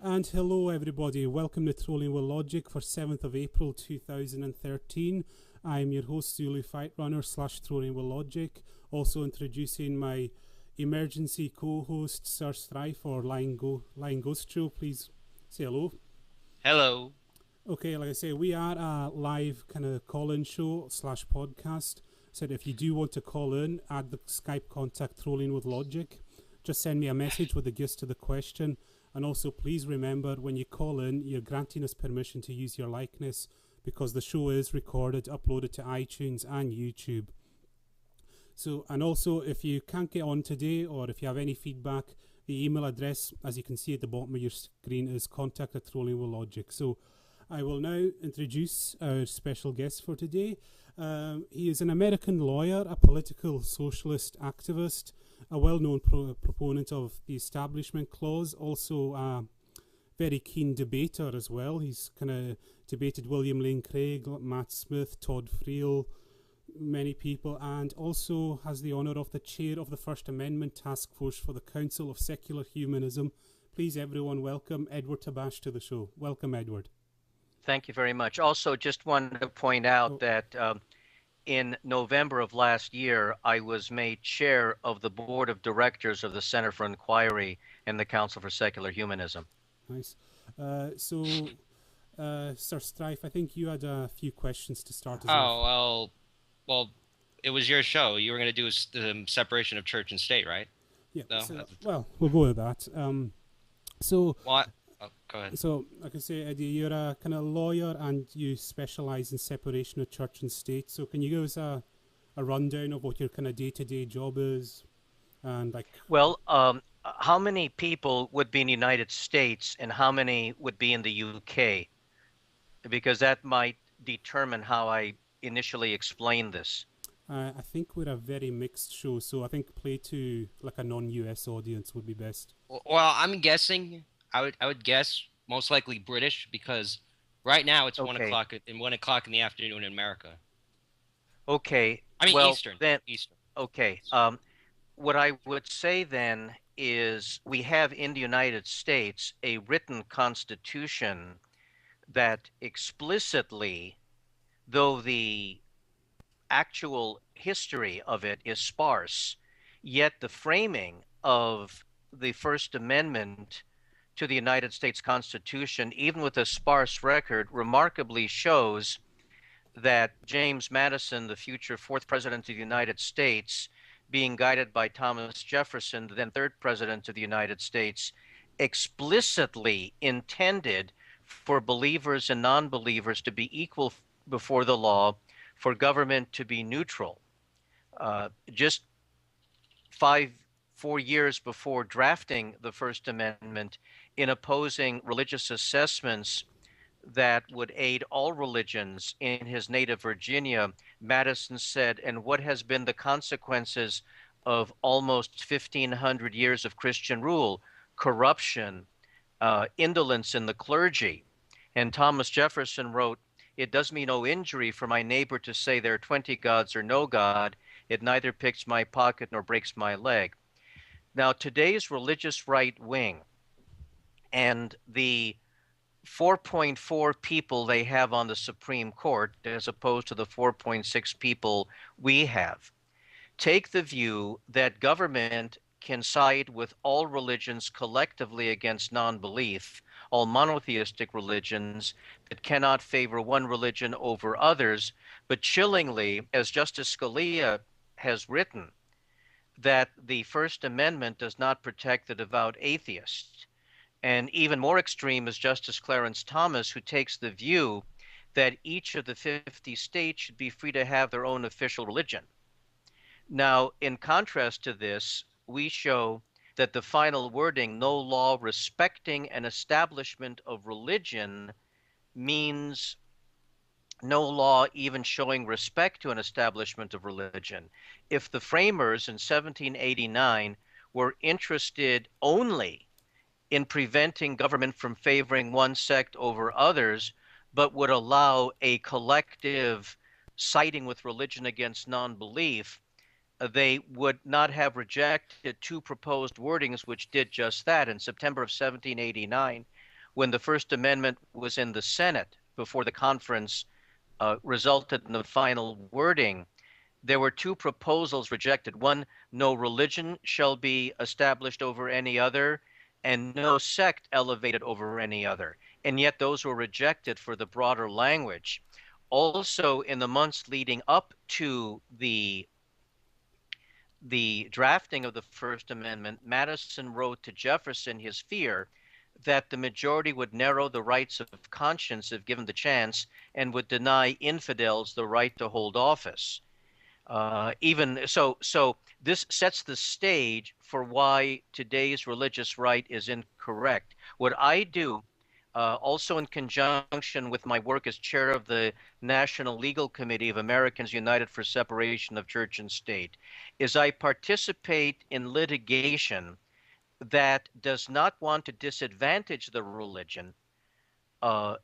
And hello everybody, welcome to Trolling with Logic for 7th of April 2013. I'm your host Zulu Fight Runner / Trolling with Logic, also introducing my emergency co-host Sir Strife or Lion Ghost Show. Please say hello. Hello. Okay, like I say, we are a live kind of call-in show / podcast. So if you do want to call in, add the Skype contact Trolling with Logic. Just send me a message with the gist of the question. And also, please remember, when you call in, you're granting us permission to use your likeness because the show is recorded, uploaded to iTunes and YouTube. So, and also, if you can't get on today or if you have any feedback, the email address, as you can see at the bottom of your screen, is contact@trollingwithlogic. So, I will now introduce our special guest for today. He is an American lawyer, a political socialist activist, a well-known proponent of the Establishment Clause, also a very keen debater as well. He's kind of debated William Lane Craig, Matt Smith, Todd Friel, many people, and also has the honour of the chair of the First Amendment Task Force for the Council of Secular Humanism. Please, everyone, welcome Edward Tabash to the show. Welcome, Edward. Thank you very much. Also, just wanted to point out that in November of last year, I was made chair of the board of directors of the Center for Inquiry and the Council for Secular Humanism. Nice. Sir Strife, I think you had a few questions to start us off. Well, it was your show. You were going to do the separation of church and state, right? Yeah. No? Well, we'll go with that. Go ahead. So, like I say, Eddie, you're a kind of lawyer and you specialise in separation of church and state. So can you give us a rundown of what your kind of day-to-day job is? And well, how many people would be in the United States and how many would be in the UK? Because that might determine how I initially explain this. I think we're a very mixed show, so I think play to like a non-US audience would be best. Well, I'm guessing. I would guess most likely British because right now it's 1 o'clock in the afternoon in America. Okay. I mean Eastern. Eastern. Okay. What I would say then is we have in the United States a written constitution that explicitly, though the actual history of it is sparse, yet the framing of the First Amendment to the United States Constitution, even with a sparse record, remarkably shows that James Madison, the future fourth president of the United States, being guided by Thomas Jefferson, the then third president of the United States, explicitly intended for believers and non-believers to be equal before the law, for government to be neutral. Just 4 years before drafting the First Amendment, in opposing religious assessments that would aid all religions in his native Virginia, Madison said, and what has been the consequences of almost 1,500 years of Christian rule? Corruption, indolence in the clergy. And Thomas Jefferson wrote, "It does me no injury for my neighbor to say there are 20 gods or no God. It neither picks my pocket nor breaks my leg." Now, today's religious right wing and the 4.4 people they have on the Supreme Court, as opposed to the 4.6 people we have, take the view that government can side with all religions collectively against non-belief, all monotheistic religions that cannot favor one religion over others, but chillingly, as Justice Scalia has written, that the First Amendment does not protect the devout atheist. And even more extreme is Justice Clarence Thomas, who takes the view that each of the 50 states should be free to have their own official religion. Now, in contrast to this, we show that the final wording, "no law respecting an establishment of religion," means no law even showing respect to an establishment of religion. If the framers in 1789 were interested only in preventing government from favoring one sect over others, but would allow a collective siding with religion against non-belief, they would not have rejected two proposed wordings which did just that. In September of 1789, when the First Amendment was in the Senate before the conference resulted in the final wording, there were two proposals rejected. One, no religion shall be established over any other, and no sect elevated over any other. And yet those were rejected for the broader language. Also, in the months leading up to the drafting of the First Amendment, Madison wrote to Jefferson his fear that the majority would narrow the rights of conscience if given the chance and would deny infidels the right to hold office. Even so, this sets the stage for why today's religious right is incorrect. What I do, also in conjunction with my work as chair of the National Legal Committee of Americans United for Separation of Church and State, is I participate in litigation that does not want to disadvantage the religion of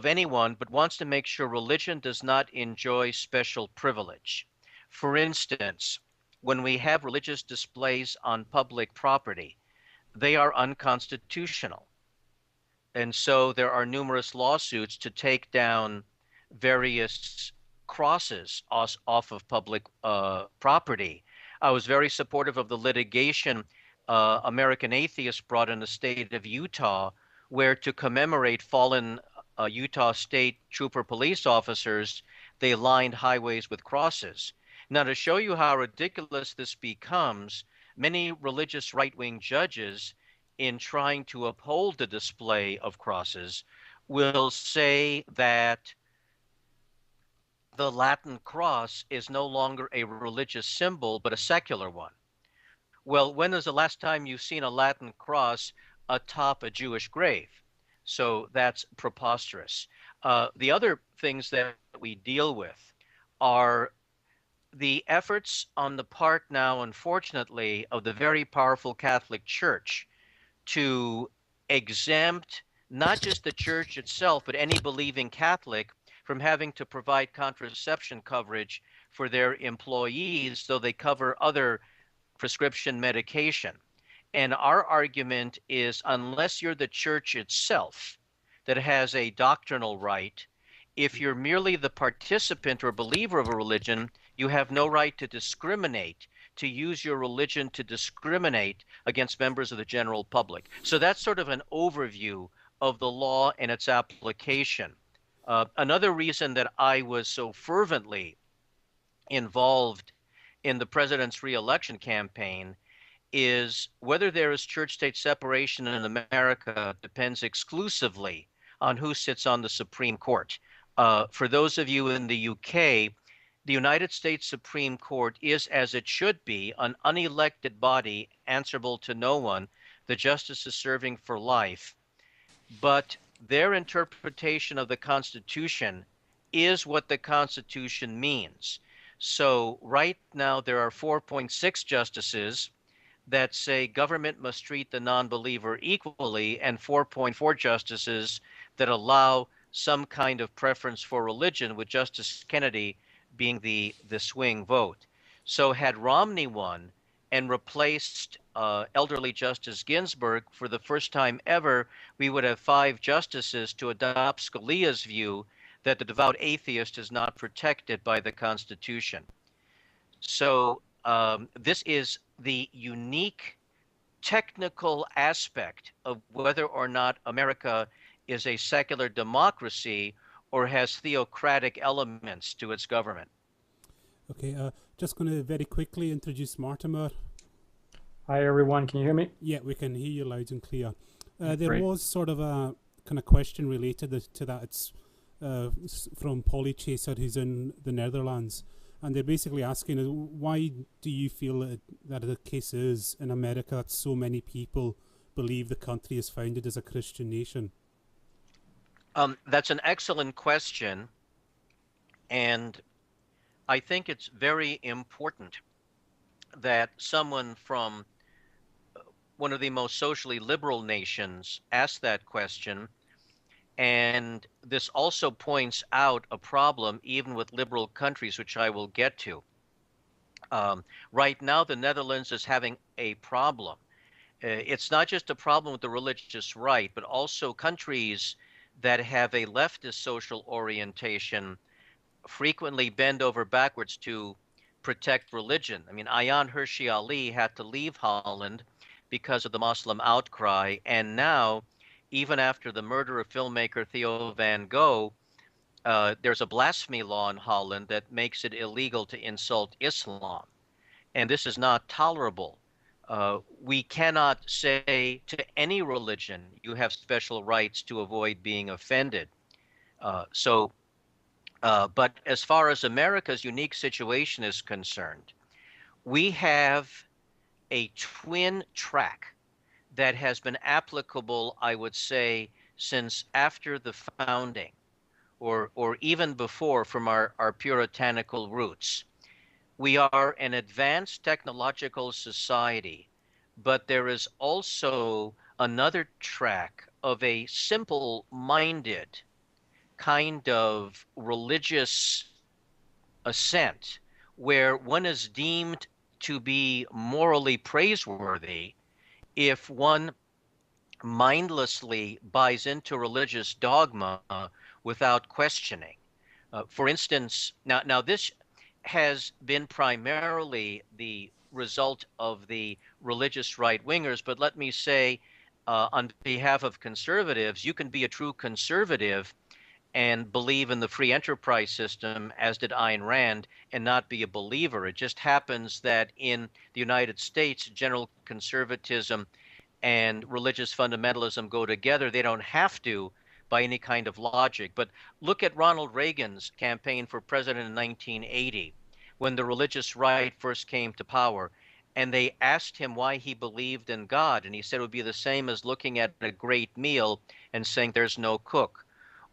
anyone, but wants to make sure religion does not enjoy special privilege. For instance, when we have religious displays on public property, they are unconstitutional. And so there are numerous lawsuits to take down various crosses off of public property. I was very supportive of the litigation American Atheists brought in the state of Utah, where to commemorate fallen Utah State Trooper police officers, they lined highways with crosses. Now, to show you how ridiculous this becomes, many religious right-wing judges, in trying to uphold the display of crosses, will say that the Latin cross is no longer a religious symbol, but a secular one. Well, when was the last time you've seen a Latin cross atop a Jewish grave? So that's preposterous. The other things that we deal with are the efforts on the part now, unfortunately, of the very powerful Catholic Church to exempt not just the church itself, but any believing Catholic from having to provide contraception coverage for their employees, so they cover other prescription medication. And our argument is, unless you're the church itself that has a doctrinal right, if you're merely the participant or believer of a religion, you have no right to discriminate, to use your religion to discriminate against members of the general public. So that's sort of an overview of the law and its application. Another reason that I was so fervently involved in the president's reelection campaign is whether there is church-state separation in America depends exclusively on who sits on the Supreme Court. For those of you in the UK, the United States Supreme Court is, as it should be, an unelected body answerable to no one, the justices serving for life. But their interpretation of the Constitution is what the Constitution means. So right now there are 4.6 justices that say government must treat the non-believer equally, and 4.4 justices that allow some kind of preference for religion, with Justice Kennedy being the swing vote. So had Romney won and replaced elderly Justice Ginsburg, for the first time ever, we would have 5 justices to adopt Scalia's view that the devout atheist is not protected by the Constitution. So this is the unique technical aspect of whether or not America is a secular democracy or has theocratic elements to its government. Okay, just going to very quickly introduce Mortimer. Hi everyone, can you hear me? Yeah, we can hear you loud and clear. There Great. was sort of a kind of question related to that. It's from Polly Chaser, who's in the Netherlands. And they're basically asking, why do you feel that the case is in America that so many people believe the country is founded as a Christian nation? That's an excellent question. And I think it's very important that someone from one of the most socially liberal nations ask that question. And this also points out a problem even with liberal countries, which I will get to. Right now, the Netherlands is having a problem. It's not just a problem with the religious right, but also countries that have a leftist social orientation frequently bend over backwards to protect religion. I mean, Ayaan Hirsi Ali had to leave Holland because of the Muslim outcry, and now, even after the murder of filmmaker Theo van Gogh, there's a blasphemy law in Holland that makes it illegal to insult Islam, and this is not tolerable. We cannot say to any religion, you have special rights to avoid being offended. But as far as America's unique situation is concerned, we have a twin track that has been applicable, I would say, since after the founding, or even before, from our puritanical roots. We are an advanced technological society, but there is also another track of a simple-minded kind of religious assent where one is deemed to be morally praiseworthy if one mindlessly buys into religious dogma without questioning. For instance, now this has been primarily the result of the religious right-wingers, but let me say, on behalf of conservatives, you can be a true conservative and believe in the free enterprise system, as did Ayn Rand, and not be a believer. It just happens that in the United States, general conservatism and religious fundamentalism go together. They don't have to by any kind of logic. But look at Ronald Reagan's campaign for president in 1980, when the religious right first came to power. And they asked him why he believed in God. And he said it would be the same as looking at a great meal and saying there's no cook.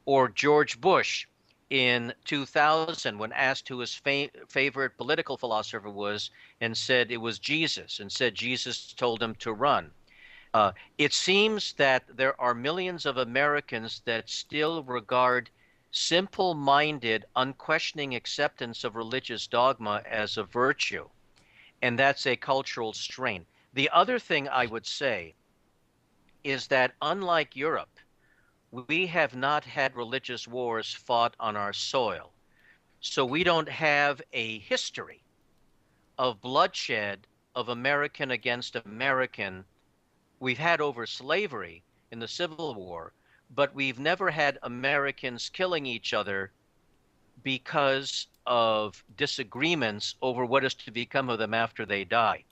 Or George Bush in 2000, when asked who his favorite political philosopher was, and said it was Jesus, and said Jesus told him to run. It seems that there are millions of Americans that still regard simple-minded, unquestioning acceptance of religious dogma as a virtue, and that's a cultural strain. The other thing I would say is that unlike Europe, we have not had religious wars fought on our soil. So we don't have a history of bloodshed of American against American. We've had over slavery in the Civil War, but we've never had Americans killing each other because of disagreements over what is to become of them after they die.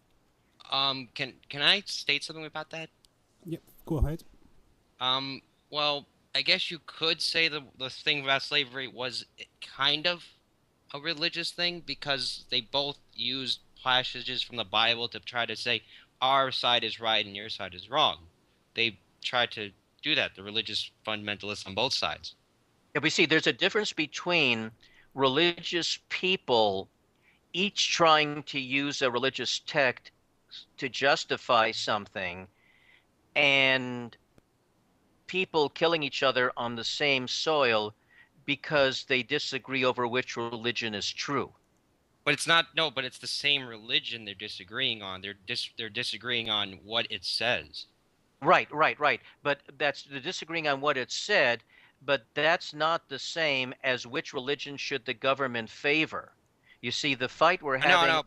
Can I state something about that? Yep, go ahead. Well, I guess you could say the thing about slavery was kind of a religious thing because they both used passages from the Bible to try to say our side is right and your side is wrong. They tried to do that, the religious fundamentalists on both sides. Yeah, we see there's a difference between religious people each trying to use a religious text to justify something and people killing each other on the same soil because they disagree over which religion is true. But it's not, no, but it's the same religion they're disagreeing on. They're disagreeing on what it says. Right. But they're disagreeing on what it said, but that's not the same as which religion should the government favor. You see, the fight we're having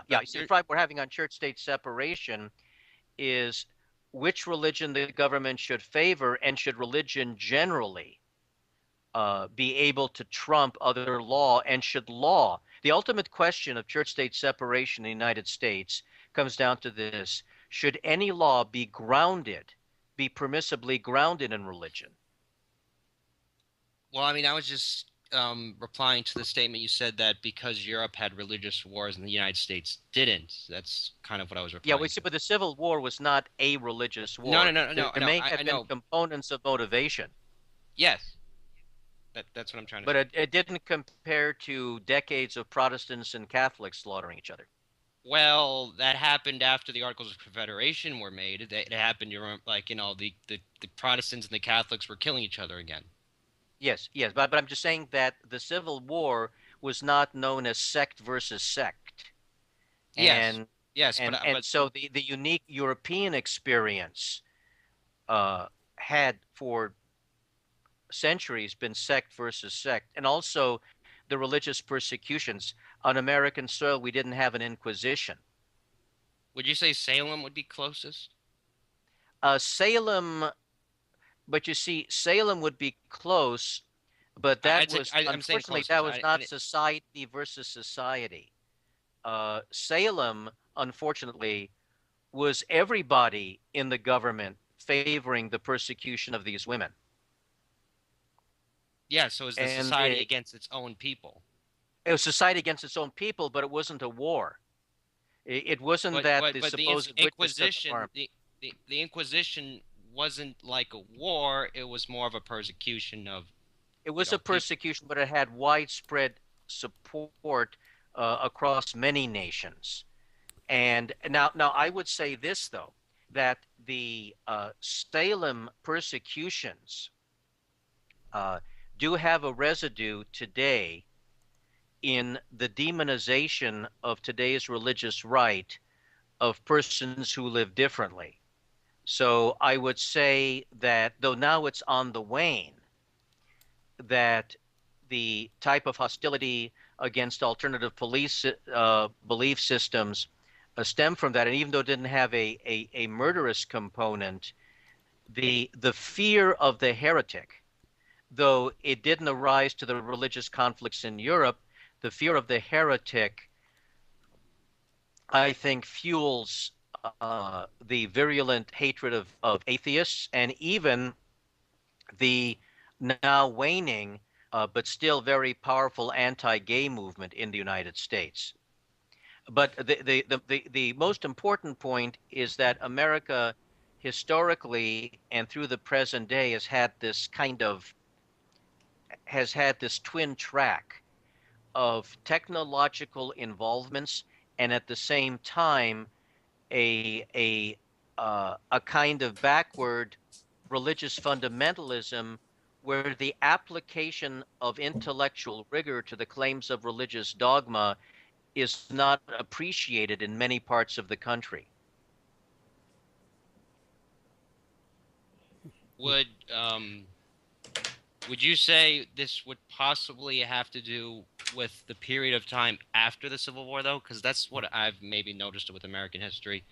you see, the fight we're having on church-state separation is which religion the government should favor, and should religion generally be able to trump other law, and should law. The ultimate question of church-state separation in the United States comes down to this: should any law be permissibly grounded in religion? Well, I mean, I was just replying to the statement you said that because Europe had religious wars and the United States didn't. That's kind of what I was replying to. But the Civil War was not a religious war. No. There may have been components of motivation. Yes. That's what I'm trying to say. But it didn't compare to decades of Protestants and Catholics slaughtering each other. Well, that happened after the Articles of Confederation were made. It happened, the Protestants and the Catholics were killing each other again. Yes, but I'm just saying that the Civil War was not known as sect versus sect. Yes. Yes, And but so the unique European experience had for centuries been sect versus sect, and also the religious persecutions. On American soil, we didn't have an Inquisition. would you say Salem would be closest? Salem, but you see, Salem would be close, but that was, I'm saying unfortunately, that closest. was not society versus society. Salem, unfortunately, was everybody in the government favoring the persecution of these women. Yeah, so is the And society against its own people? it was society against its own people, but it wasn't a war. It wasn't that the But the supposed witches took the Inquisition, farm. the Inquisition wasn't like a war. It was more of a persecution of, It was a people. persecution, but it had widespread support across many nations. And now I would say this, though, that the Salem persecutions do have a residue today in the demonization of today's religious right of persons who live differently. So I would say that, though now it's on the wane, that the type of hostility against alternative police belief systems stem from that. And even though it didn't have a murderous component, the fear of the heretic, though it didn't arise to the religious conflicts in Europe, the fear of the heretic, I think, fuels the virulent hatred of atheists, and even the now waning but still very powerful anti-gay movement in the United States. But the most important point is that America historically and through the present day has had this twin track of technological involvements, and at the same time a kind of backward religious fundamentalism, where the application of intellectual rigor to the claims of religious dogma is not appreciated in many parts of the country. Would would you say this would possibly have to do with the period of time after the Civil War, though? Because that's what I've maybe noticed with American history,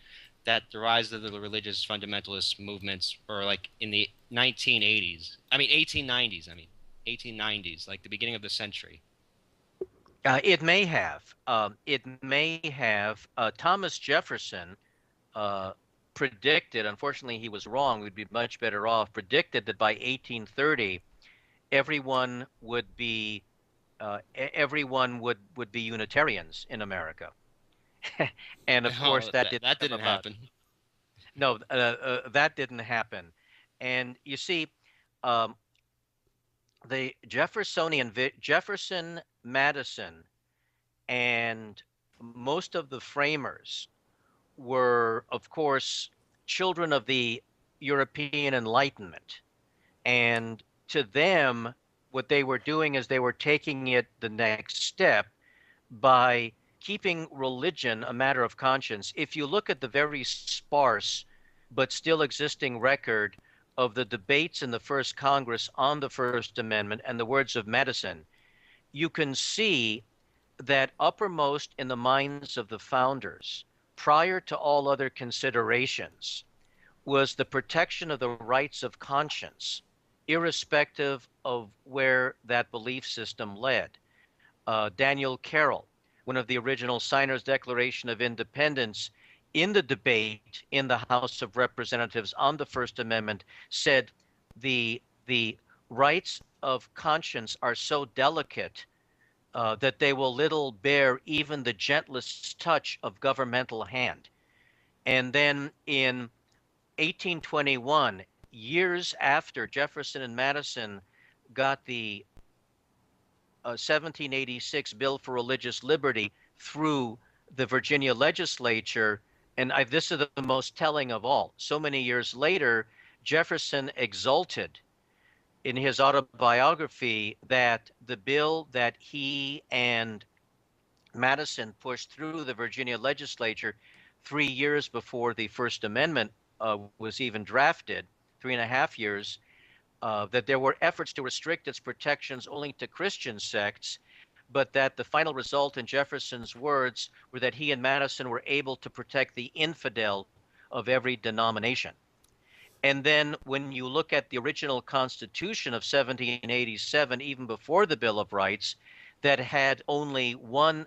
that the rise of the religious fundamentalist movements were like in the 1980s. I mean, 1890s. I mean, 1890s, like the beginning of the century. It may have. Thomas Jefferson predicted, unfortunately he was wrong, we'd be much better off, predicted that by 1830, everyone would be Unitarians in America. And of course that didn't happen. No, that didn't happen. And you see, the Jefferson, Madison, and most of the framers were, of course, children of the European Enlightenment. And to them, what they were doing is they were taking it the next step by keeping religion a matter of conscience. If you look at the very sparse but still existing record of the debates in the first Congress on the First Amendment and the words of Madison, you can see that uppermost in the minds of the founders, prior to all other considerations, was the protection of the rights of conscience, irrespective of where that belief system led. Daniel Carroll, one of the original signers of the Declaration of Independence, in the debate in the House of Representatives on the First Amendment, said the rights of conscience are so delicate that they will little bear even the gentlest touch of governmental hand. And then in 1821, years after Jefferson and Madison got the 1786 Bill for Religious Liberty through the Virginia legislature, and this is the most telling of all. So many years later, Jefferson exulted in his autobiography that the bill that he and Madison pushed through the Virginia legislature 3 years before the First Amendment was even drafted, 3.5 years, that there were efforts to restrict its protections only to Christian sects, but that the final result, in Jefferson's words, were that he and Madison were able to protect the infidel of every denomination. And then when you look at the original Constitution of 1787, even before the Bill of Rights, that had only one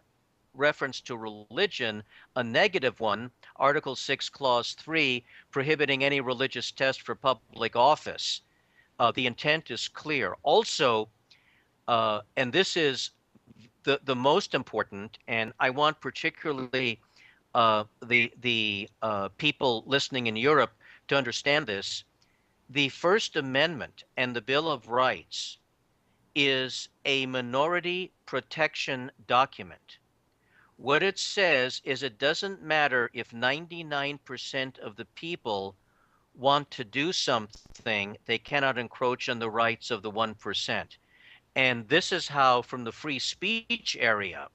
reference to religion, a negative one, Article 6, Clause 3, prohibiting any religious test for public office. The intent is clear. Also, and this is the most important, and I want particularly the people listening in Europe to understand this. The First Amendment and the Bill of Rights is a minority protection document. What it says is it doesn't matter if 99% of the people want to do something, they cannot encroach on the rights of the 1%. And this is how, from the free speech area,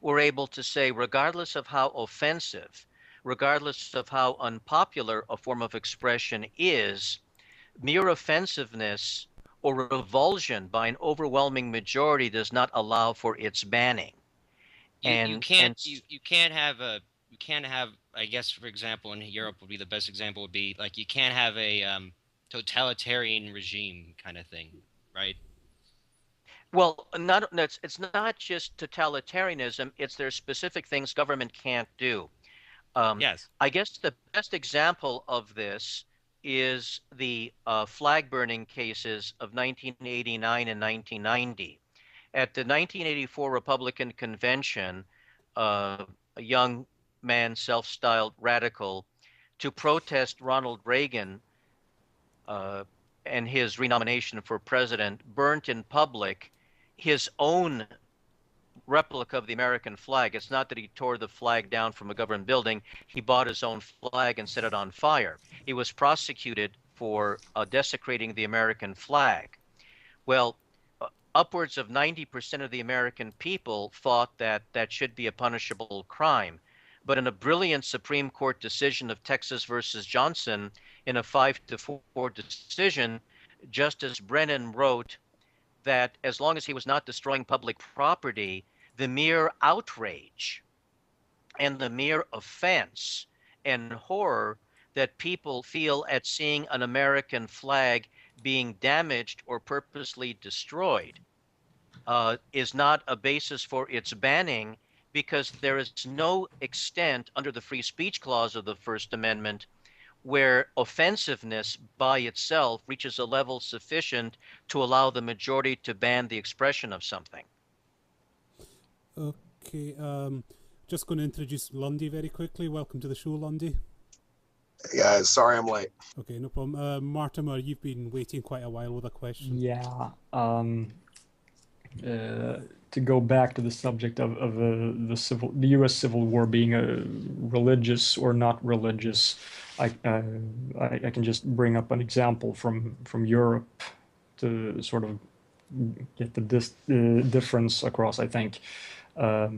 we're able to say, regardless of how offensive, regardless of how unpopular a form of expression is, mere offensiveness or revulsion by an overwhelming majority does not allow for its banning. You can't have, I guess, for example, in Europe would be the best example would be like you can't have a totalitarian regime kind of thing, right? Well, it's not just totalitarianism, it's there's specific things government can't do. Yes. I guess the best example of this is the flag burning cases of 1989 and 1990. At the 1984 Republican Convention, a young man, self-styled radical, to protest Ronald Reagan and his renomination for president, burnt in public his own replica of the American flag. It's not that he tore the flag down from a government building. He bought his own flag and set it on fire. He was prosecuted for desecrating the American flag. Well, upwards of 90% of the American people thought that that should be a punishable crime. But in a brilliant Supreme Court decision of Texas versus Johnson, in a 5-4 decision, Justice Brennan wrote that as long as he was not destroying public property, the mere outrage and the mere offense and horror that people feel at seeing an American flag being damaged or purposely destroyed is not a basis for its banning, because there is no extent under the free speech clause of the First Amendment where offensiveness by itself reaches a level sufficient to allow the majority to ban the expression of something. Okay, just going to introduce Lundy very quickly. Welcome to the show, Lundy. Hey guys, sorry I'm late. Okay, no problem. Mortimer, you've been waiting quite a while with a question. Yeah. To go back to the subject of the U.S. Civil War being religious or not religious, I can just bring up an example from Europe to sort of get the difference across. I think for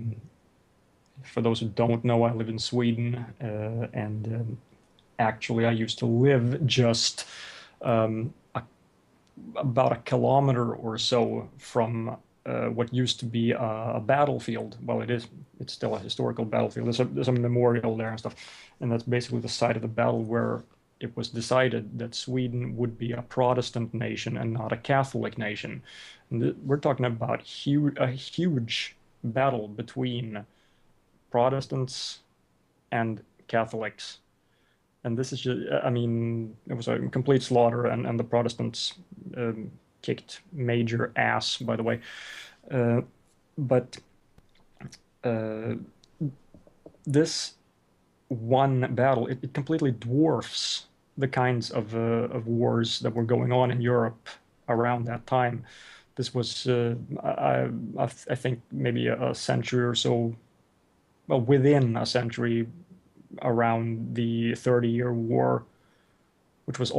those who don't know, I live in Sweden, and actually I used to live just about a kilometer or so from what used to be a battlefield. Well, it's still a historical battlefield. There's a memorial there and stuff, and that's basically the site of the battle where it was decided that Sweden would be a Protestant nation and not a Catholic nation. And we're talking about a huge battle between Protestants and Catholics. And this is just, I mean, it was a complete slaughter, and the Protestants kicked major ass, by the way. But this one battle, it completely dwarfs the kinds of wars that were going on in Europe around that time. This was, I think, maybe a century or so, well, within a century around the 30-year war, which was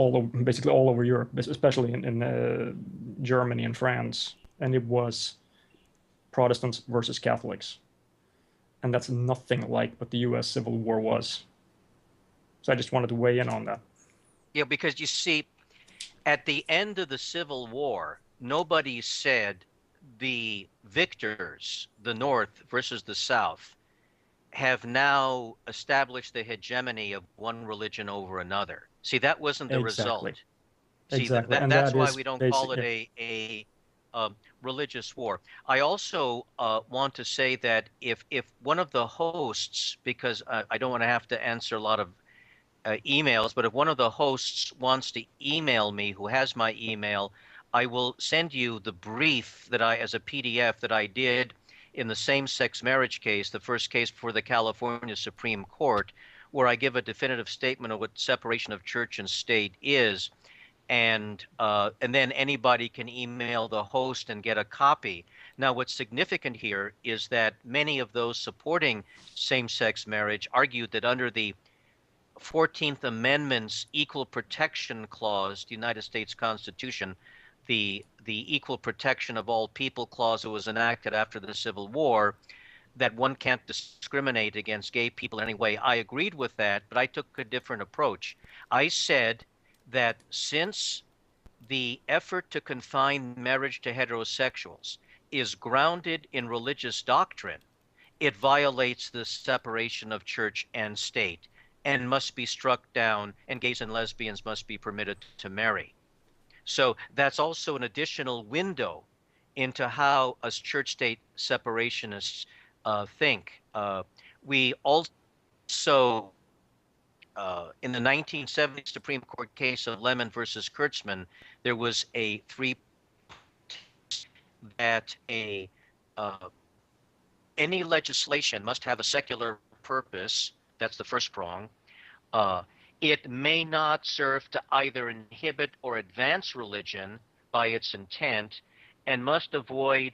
basically all over Europe, especially in Germany and France. And it was Protestants versus Catholics. and that's nothing like what the U.S. Civil War was. So I just wanted to weigh in on that. Yeah, because you see, at the end of the Civil War, nobody said the victors, the North versus the South, have now established the hegemony of one religion over another. See, that wasn't the result. Exactly. See, Exactly. And that's that why is we don't call it basic. a religious war. I also want to say that if one of the hosts, because I don't want to have to answer a lot of emails, but if one of the hosts wants to email me, who has my email, I will send you the brief that I, as a PDF, that I did in the same-sex marriage case, the first case before the California Supreme Court, where I give a definitive statement of what separation of church and state is, and then anybody can email the host and get a copy. Now, what's significant here is that many of those supporting same-sex marriage argued that under the 14th Amendment's Equal Protection Clause, the United States Constitution, the Equal Protection of All People Clause that was enacted after the Civil War, that one can't discriminate against gay people in any way. I agreed with that, but I took a different approach. I said that since the effort to confine marriage to heterosexuals is grounded in religious doctrine, it violates the separation of church and state and must be struck down, and gays and lesbians must be permitted to marry. So that's also an additional window into how us church-state separationists think. We also, in the 1970 Supreme Court case of Lemon versus Kurtzman, there was a that any legislation must have a secular purpose. That's the first prong. It may not serve to either inhibit or advance religion by its intent, and must avoid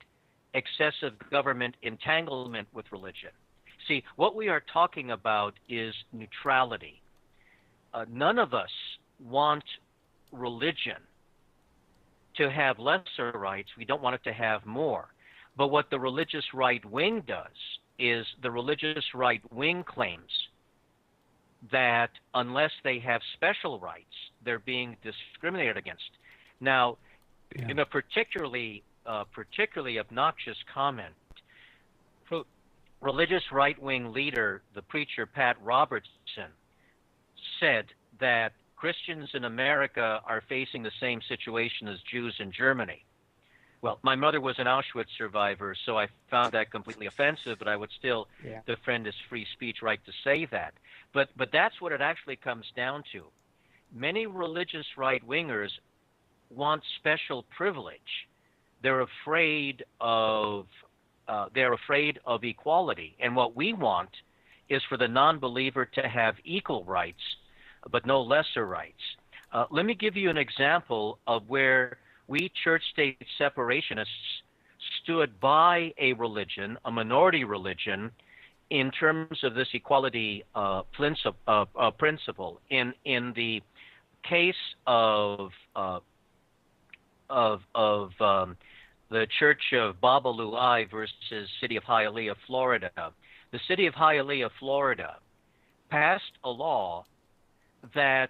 excessive government entanglement with religion. See, what we are talking about is neutrality. None of us want religion to have lesser rights. We don't want it to have more. But what the religious right wing does is the religious right wing claims that unless they have special rights, they're being discriminated against. Now, in a particularly obnoxious comment, religious right-wing leader, the preacher Pat Robertson, said that Christians in America are facing the same situation as Jews in Germany. Well, my mother was an Auschwitz survivor, so I found that completely offensive, but I would still defend his free speech right to say that. But that's what it actually comes down to. Many religious right-wingers want special privilege. They're afraid of equality, and what we want is for the non-believer to have equal rights, but no lesser rights. Let me give you an example of where we church-state separationists stood by a religion, a minority religion, in terms of this equality principle. In the case of the Church of Babaluai versus City of Hialeah, Florida, the City of Hialeah, Florida, passed a law that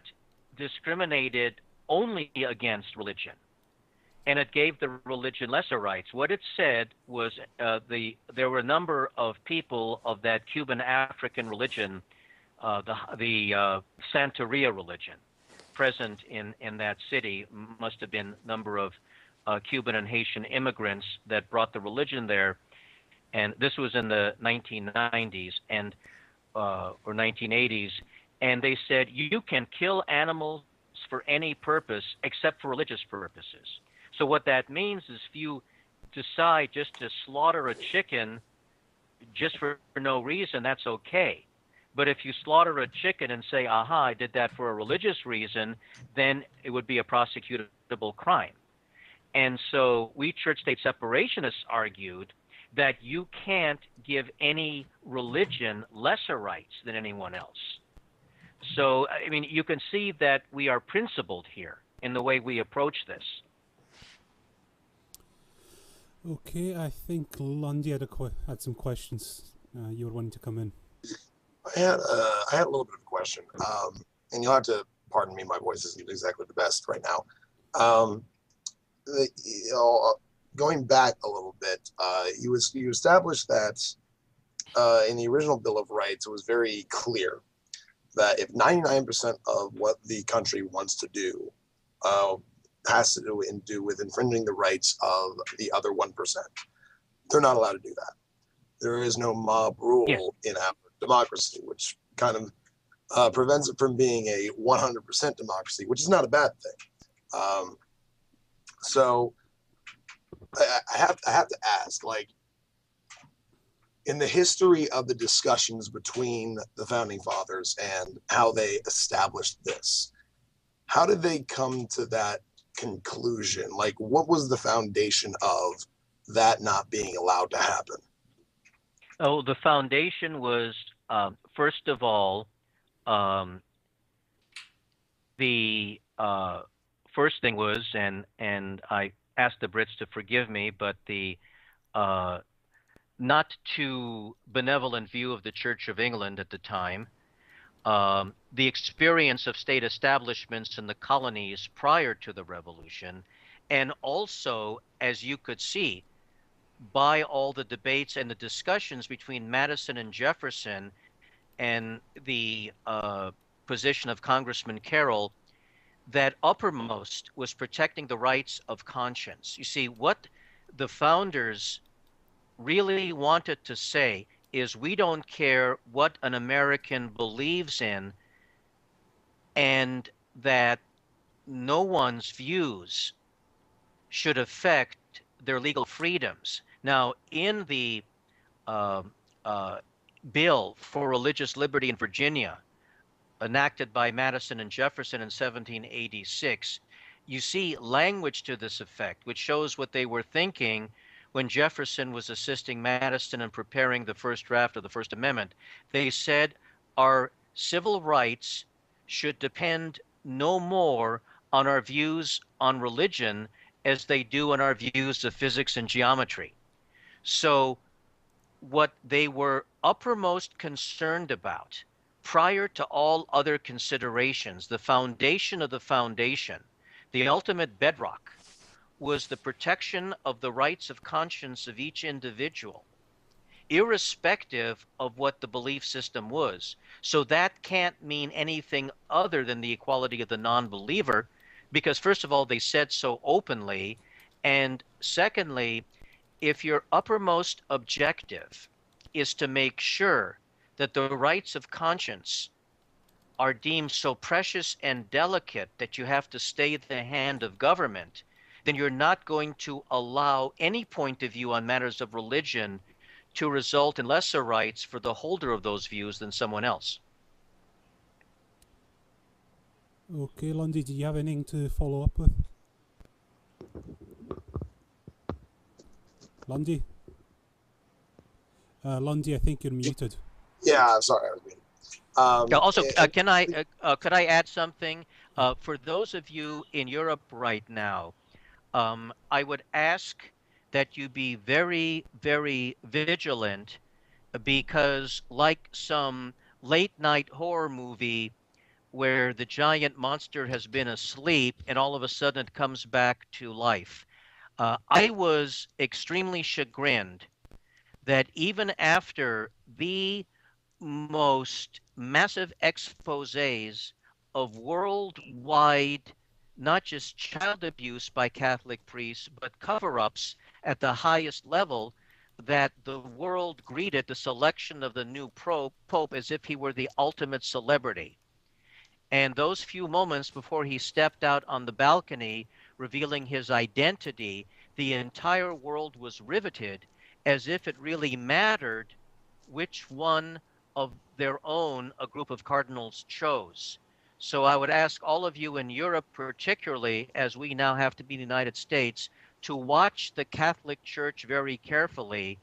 discriminated only against religion, and it gave the religion lesser rights. What it said was there were a number of people of that Cuban African religion, the Santeria religion, present in that city. Must have been a number of Cuban and Haitian immigrants that brought the religion there, and this was in the 1990s and or 1980s. And they said you can kill animals for any purpose except for religious purposes. So what that means is if you decide just to slaughter a chicken just for no reason, that's okay. But if you slaughter a chicken and say, aha, I did that for a religious reason, then it would be a prosecutable crime. And so we church-state separationists argued that you can't give any religion lesser rights than anyone else. So, I mean, you can see that we are principled here in the way we approach this. Okay, I think Lundy had some questions You were wanting to come in. I had a little bit of a question, and you'll have to pardon me. My voice isn't exactly the best right now. Going back a little bit, you established that in the original Bill of Rights, it was very clear that if 99% of what the country wants to do has to do with infringing the rights of the other 1%, they're not allowed to do that. There is no mob rule in our democracy, which kind of prevents it from being a 100% democracy, which is not a bad thing. So I have to ask, like, in the history of the discussions between the founding fathers and how they established this, how did they come to that conclusion? Like, what was the foundation of that not being allowed to happen? Oh, the foundation was, first of all, the first thing was, and I asked the Brits to forgive me, but the not too benevolent view of the Church of England at the time, the experience of state establishments in the colonies prior to the Revolution, and also, as you could see, by all the debates and the discussions between Madison and Jefferson and the position of Congressman Carroll, that uppermost was protecting the rights of conscience. You see, what the founders really wanted to say is, we don't care what an American believes in, and that no one's views should affect their legal freedoms. Now, in the bill for religious liberty in Virginia, enacted by Madison and Jefferson in 1786, you see language to this effect, which shows what they were thinking when Jefferson was assisting Madison in preparing the first draft of the First Amendment. They said our civil rights should depend no more on our views on religion as they do on our views of physics and geometry. So what they were uppermost concerned about, prior to all other considerations, the foundation of the foundation, the ultimate bedrock, was the protection of the rights of conscience of each individual, irrespective of what the belief system was. So that can't mean anything other than the equality of the non-believer, because first of all, they said so openly, and secondly, if your uppermost objective is to make sure that the rights of conscience are deemed so precious and delicate that you have to stay at the hand of government, then you're not going to allow any point of view on matters of religion to result in lesser rights for the holder of those views than someone else. Okay, Lundy, do you have anything to follow up with? Lundy? Lundy, I think you're muted. Yeah, I'm sorry, I was muted. Also, could I add something? For those of you in Europe right now, I would ask that you be very, very vigilant, because like some late night horror movie where the giant monster has been asleep and all of a sudden it comes back to life, I was extremely chagrined that even after the most massive exposés of worldwide, not just child abuse by Catholic priests, but cover-ups at the highest level, that the world greeted the selection of the new Pope as if he were the ultimate celebrity. And those few moments before he stepped out on the balcony, revealing his identity, the entire world was riveted, as if it really mattered which one of their own a group of cardinals chose. So I would ask all of you in Europe, particularly as we now have to be in the United States, to watch the Catholic Church very carefully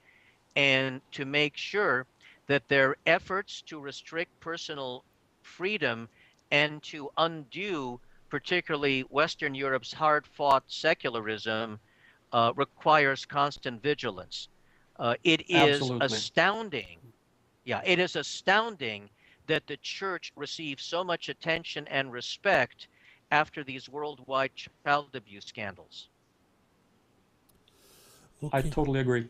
and to make sure that their efforts to restrict personal freedom and to undo particularly Western Europe's hard-fought secularism requires constant vigilance. It is Absolutely. astounding Yeah, it is astounding that the church receives so much attention and respect after these worldwide child abuse scandals. I Okay. totally agree.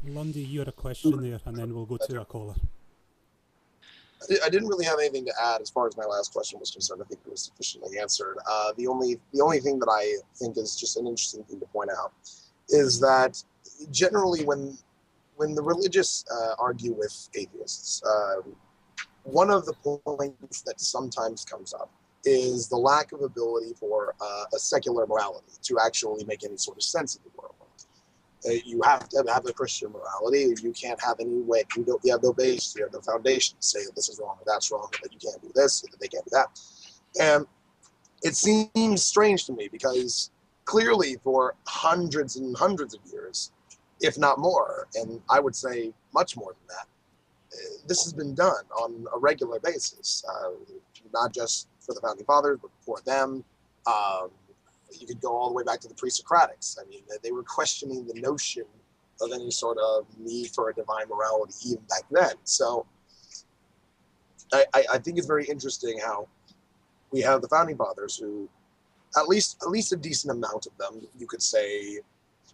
Lundy, you had a question there, and then we'll go to a caller. I didn't really have anything to add as far as my last question was concerned. I think it was sufficiently answered. The only thing that I think is just an interesting thing to point out is that generally when the religious argue with atheists, one of the points that sometimes comes up is the lack of ability for a secular morality to actually make any sort of sense of the world. You have to have a Christian morality. You can't have any way. You have no base. You have no foundation to say that this is wrong or that's wrong, or that you can't do this, or that they can't do that. And it seems strange to me because clearly for hundreds and hundreds of years, if not more, and I would say much more than that, this has been done on a regular basis, not just for the founding fathers, but before them. You could go all the way back to the pre-Socratics. I mean, they were questioning the notion of any sort of need for a divine morality even back then. So I think it's very interesting how we have the founding fathers who, at least a decent amount of them, you could say,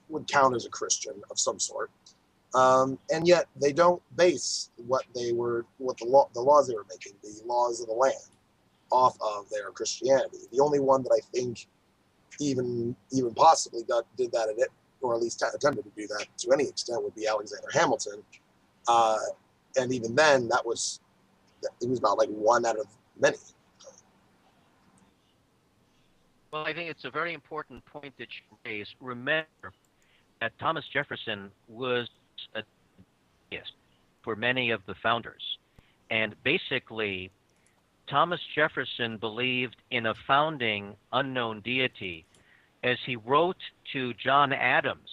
would count as a Christian of some sort. And yet they don't base the laws they were making, the laws of the land, off of their Christianity. The only one that I think even possibly did that in it, or at least attempted to do that to any extent, would be Alexander Hamilton. And even then, it was about like one out of many. Well, I think it's a very important point that you raise. Remember that Thomas Jefferson was a atheist for many of the founders. And basically, Thomas Jefferson believed in a founding unknown deity. As he wrote to John Adams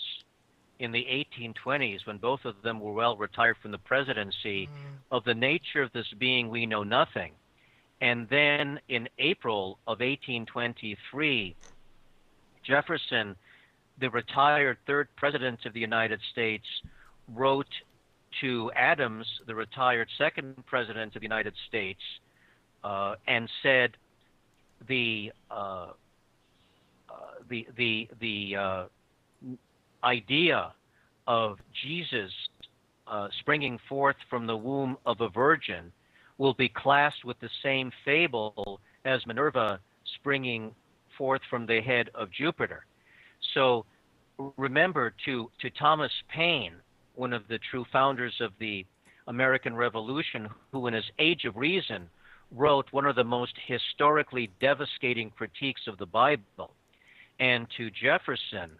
in the 1820s, when both of them were well retired from the presidency, of the nature of this being we know nothing. And then in April of 1823, Jefferson, the retired third president of the United States, wrote to Adams, the retired second president of the United States, and said the idea of Jesus springing forth from the womb of a virgin will be classed with the same fable as Minerva springing forth from the head of Jupiter. So remember, to Thomas Paine, one of the true founders of the American Revolution, who in his Age of Reason wrote one of the most historically devastating critiques of the Bible, and to Jefferson,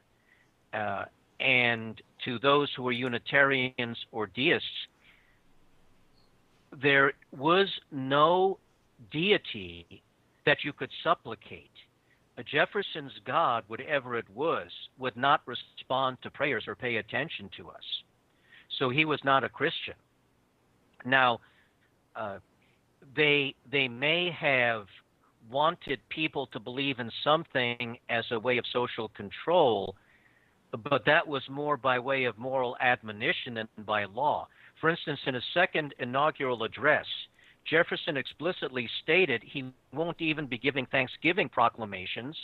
and to those who were Unitarians or deists, there was no deity that you could supplicate. Jefferson's God, whatever it was, would not respond to prayers or pay attention to us. So he was not a Christian. Now, they may have wanted people to believe in something as a way of social control, but that was more by way of moral admonition than by law. For instance, in his second inaugural address, Jefferson explicitly stated he won't even be giving Thanksgiving proclamations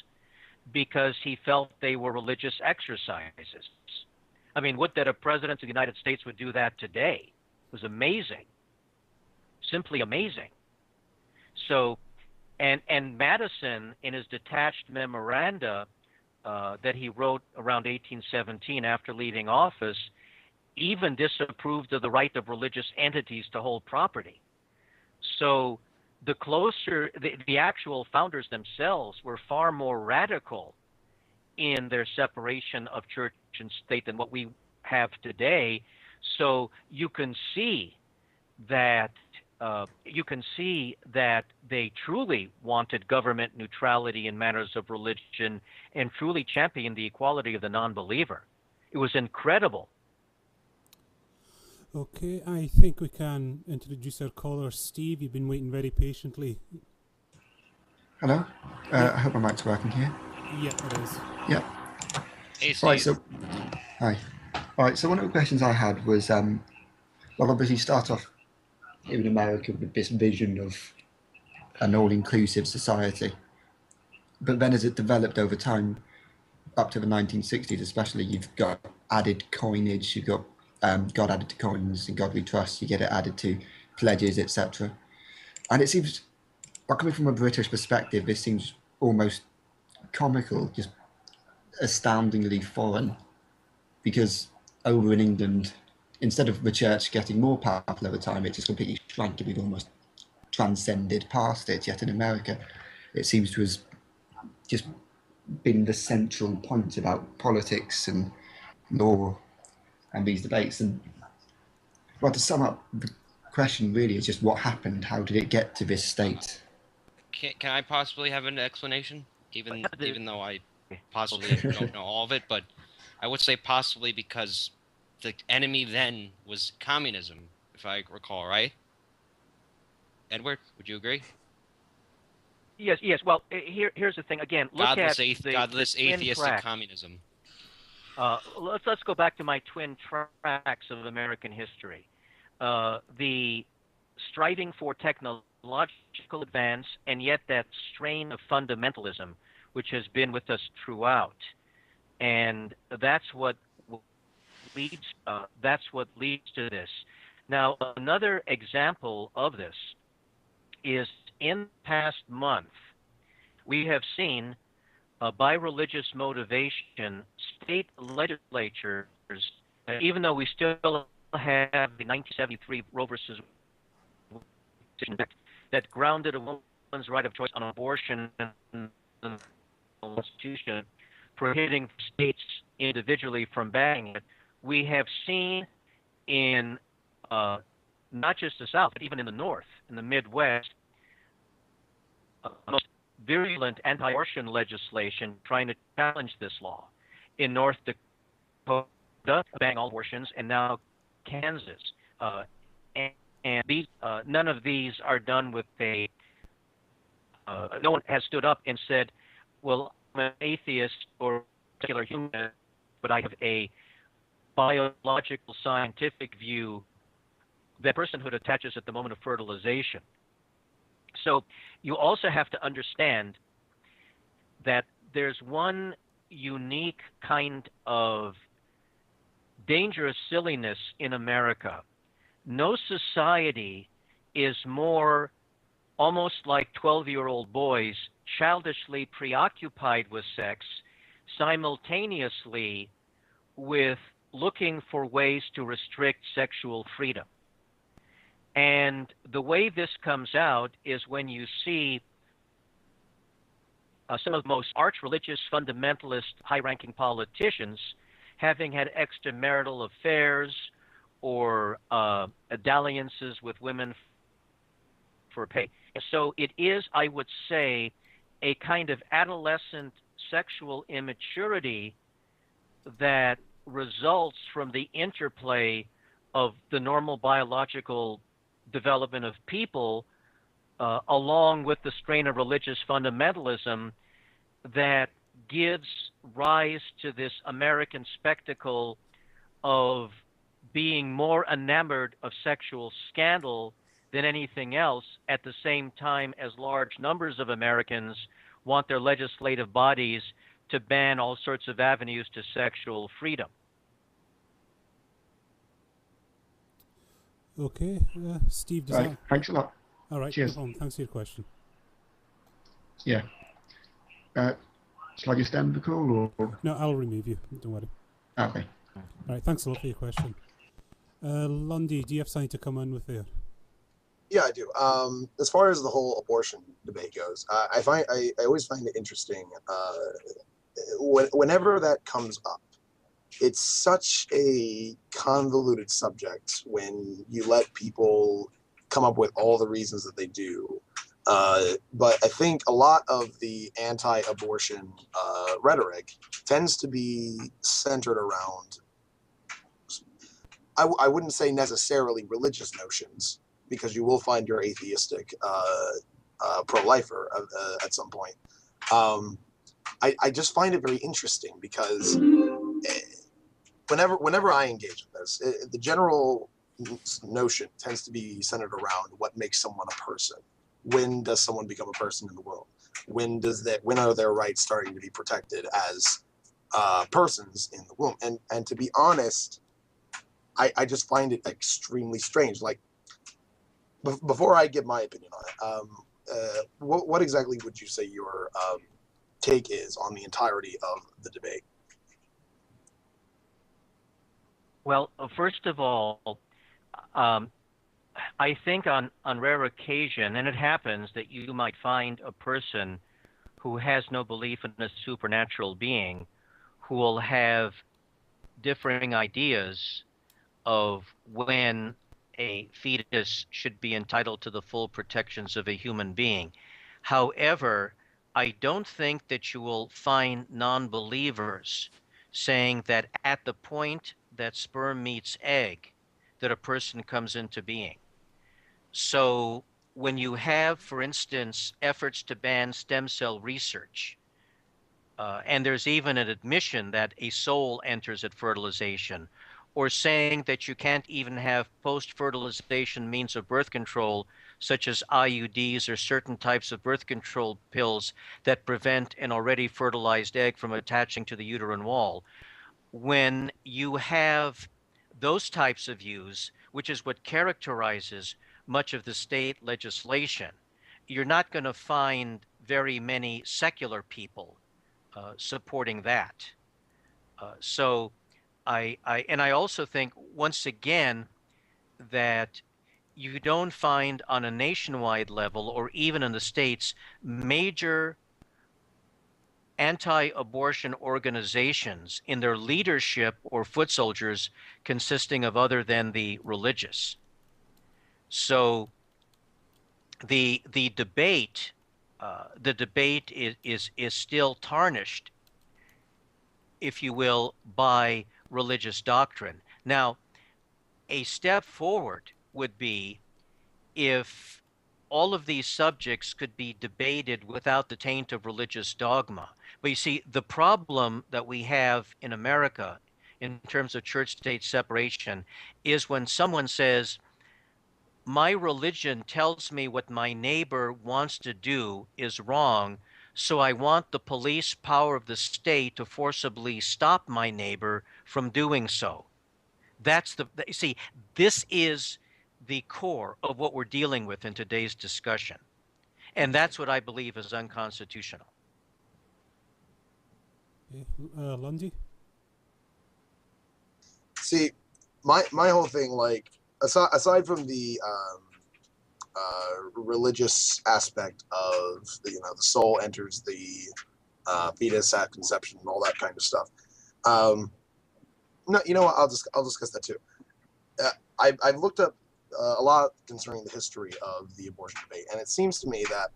because he felt they were religious exercises. I mean, would that a president of the United States would do that today? It was amazing. Simply amazing. So, and Madison, in his detached memoranda that he wrote around 1817 after leaving office, even disapproved of the right of religious entities to hold property. So the closer, the actual founders themselves were far more radical in their separation of church and state than what we have today. So you can see that they truly wanted government neutrality in matters of religion and truly championed the equality of the non-believer. It was incredible. Okay, I think we can introduce our caller, Steve. You've been waiting very patiently. Hello. I hope my mic's working here. Yeah, it is. Yeah. Hey, Steve. Right. So, hi. All right. So one of the questions I had was, well, obviously start off in America with this vision of an all-inclusive society. But then as it developed over time, up to the 1960s especially, you've got added coinage, you've got God added to coins and God we trust, you get it added to pledges, etc. And it seems, well, coming from a British perspective, this seems almost comical, just astoundingly foreign, because over in England, instead of the church getting more powerful over time, it just completely shrank. It almost transcended past it. Yet in America, it seems to have just been the central point about politics and law and these debates. And well, to sum up, the question really is just what happened? How did it get to this state? Can I possibly have an explanation? Even though I possibly don't know all of it, but I would say possibly because the enemy then was communism, if I recall, right? Edward, would you agree? Yes. Well, here's the thing. Again, look Godless, at godless the twin atheistic tracks. communism. Let's go back to my twin tracks of American history. The striving for technological advance, and yet that strain of fundamentalism, which has been with us throughout, and that's what leads to this. Now, another example of this is in the past month, we have seen by religious motivation, state legislatures, even though we still have the 1973 Roe versus Wade that grounded a woman's right of choice on abortion in the Constitution, prohibiting states individually from banning it, we have seen in not just the South, but even in the North, in the Midwest, most virulent anti-abortion legislation trying to challenge this law. In North Dakota, banning all abortions, and now Kansas. And these, none of these are done with a. No one has stood up and said, "Well, I'm an atheist or a secular human, but I have a biological, scientific view that personhood attaches at the moment of fertilization." So you also have to understand that there's one unique kind of dangerous silliness in America. No society is more almost like 12-year-old boys childishly preoccupied with sex simultaneously with looking for ways to restrict sexual freedom. And the way this comes out is when you see some of the most arch-religious, fundamentalist, high-ranking politicians having had extramarital affairs or dalliances with women for pay. So it is, I would say, a kind of adolescent sexual immaturity that results from the interplay of the normal biological development of people along with the strain of religious fundamentalism that gives rise to this American spectacle of being more enamored of sexual scandal than anything else, at the same time as large numbers of Americans want their legislative bodies to ban all sorts of avenues to sexual freedom. Okay, Steve, does Right. that... Thanks a lot. All right, Cheers. no problem. Thanks for your question. Yeah. Shall I just end the call or? No, I'll remove you. Don't worry. Okay. All right, thanks a lot for your question. Lundy, do you have something to come in with there? Yeah, I do. As far as the whole abortion debate goes, I always find it interesting. Whenever that comes up, it's such a convoluted subject when you let people come up with all the reasons that they do. But I think a lot of the anti-abortion rhetoric tends to be centered around, I wouldn't say necessarily religious notions, because you will find your atheistic pro-lifer at some point. I just find it very interesting because whenever I engage with this, the general notion tends to be centered around what makes someone a person. When does someone become a person in the world? When are their rights starting to be protected as persons in the womb? And to be honest, I just find it extremely strange. Like, before I give my opinion on it, what exactly would you say your take is on the entirety of the debate? Well, first of all, I think on rare occasion, and it happens, that you might find a person who has no belief in a supernatural being who will have differing ideas of when a fetus should be entitled to the full protections of a human being. However, I don't think that you will find non-believers saying that at the point that sperm meets egg, that a person comes into being. So when you have, for instance, efforts to ban stem cell research, and there's even an admission that a soul enters at fertilization, or saying that you can't even have post-fertilization means of birth control, such as IUDs or certain types of birth control pills that prevent an already fertilized egg from attaching to the uterine wall. When you have those types of views, which is what characterizes much of the state legislation, you're not going to find very many secular people supporting that. So I also think, once again, that you don't find on a nationwide level or even in the states major anti-abortion organizations in their leadership or foot soldiers consisting of other than the religious. So the debate is still tarnished, if you will, by religious doctrine. Now, a step forward would be if all of these subjects could be debated without the taint of religious dogma. But you see, the problem that we have in America in terms of church-state separation is when someone says, my religion tells me what my neighbor wants to do is wrong, so I want the police power of the state to forcibly stop my neighbor from doing so. That's see, this is the core of what we're dealing with in today's discussion. And that's what I believe is unconstitutional. Okay. Lundy? See, my whole thing, like, aside from the religious aspect of the soul enters the fetus at conception and all that kind of stuff. No, you know what? I'll discuss that too. I've looked up a lot concerning the history of the abortion debate, and it seems to me that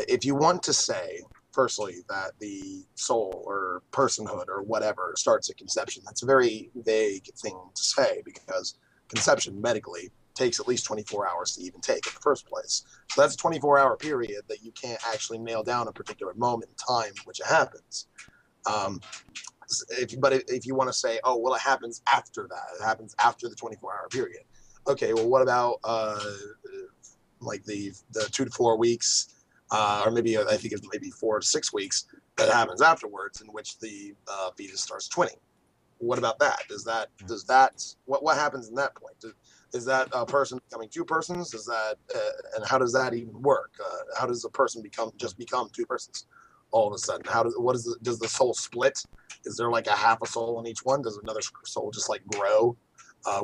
if you want to say, firstly, that the soul or personhood or whatever starts at conception, that's a very vague thing to say, because conception medically takes at least 24 hours to even take in the first place. So that's a 24-hour period that you can't actually nail down a particular moment in time in which it happens. If you want to say, oh, well, it happens after that. It happens after the 24-hour period. Okay, well, what about like the 2 to 4 weeks, or maybe I think it's maybe 4 to 6 weeks that happens afterwards, in which the fetus starts twinning. What about that? What happens in that point? Is that a person becoming two persons? And how does that even work? How does a person become two persons all of a sudden? Does the soul split? Is there like a half a soul in each one? Does another soul just like grow?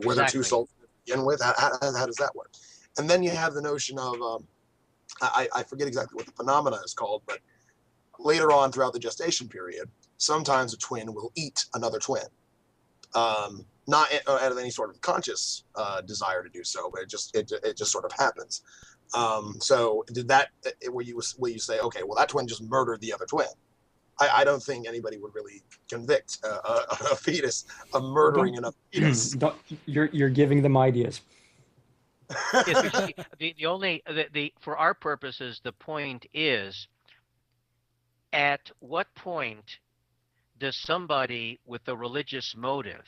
Were there two souls to begin with? How does that work? And then you have the notion of I forget exactly what the phenomena is called, but later on throughout the gestation period, sometimes a twin will eat another twin. Not out of any sort of conscious desire to do so, but it just sort of happens. So did that? Will you say, okay, well, that twin just murdered the other twin? I don't think anybody would really convict a fetus of murdering another fetus. You're giving them ideas. Yes, for our purposes, the point is, at what point does somebody with a religious motive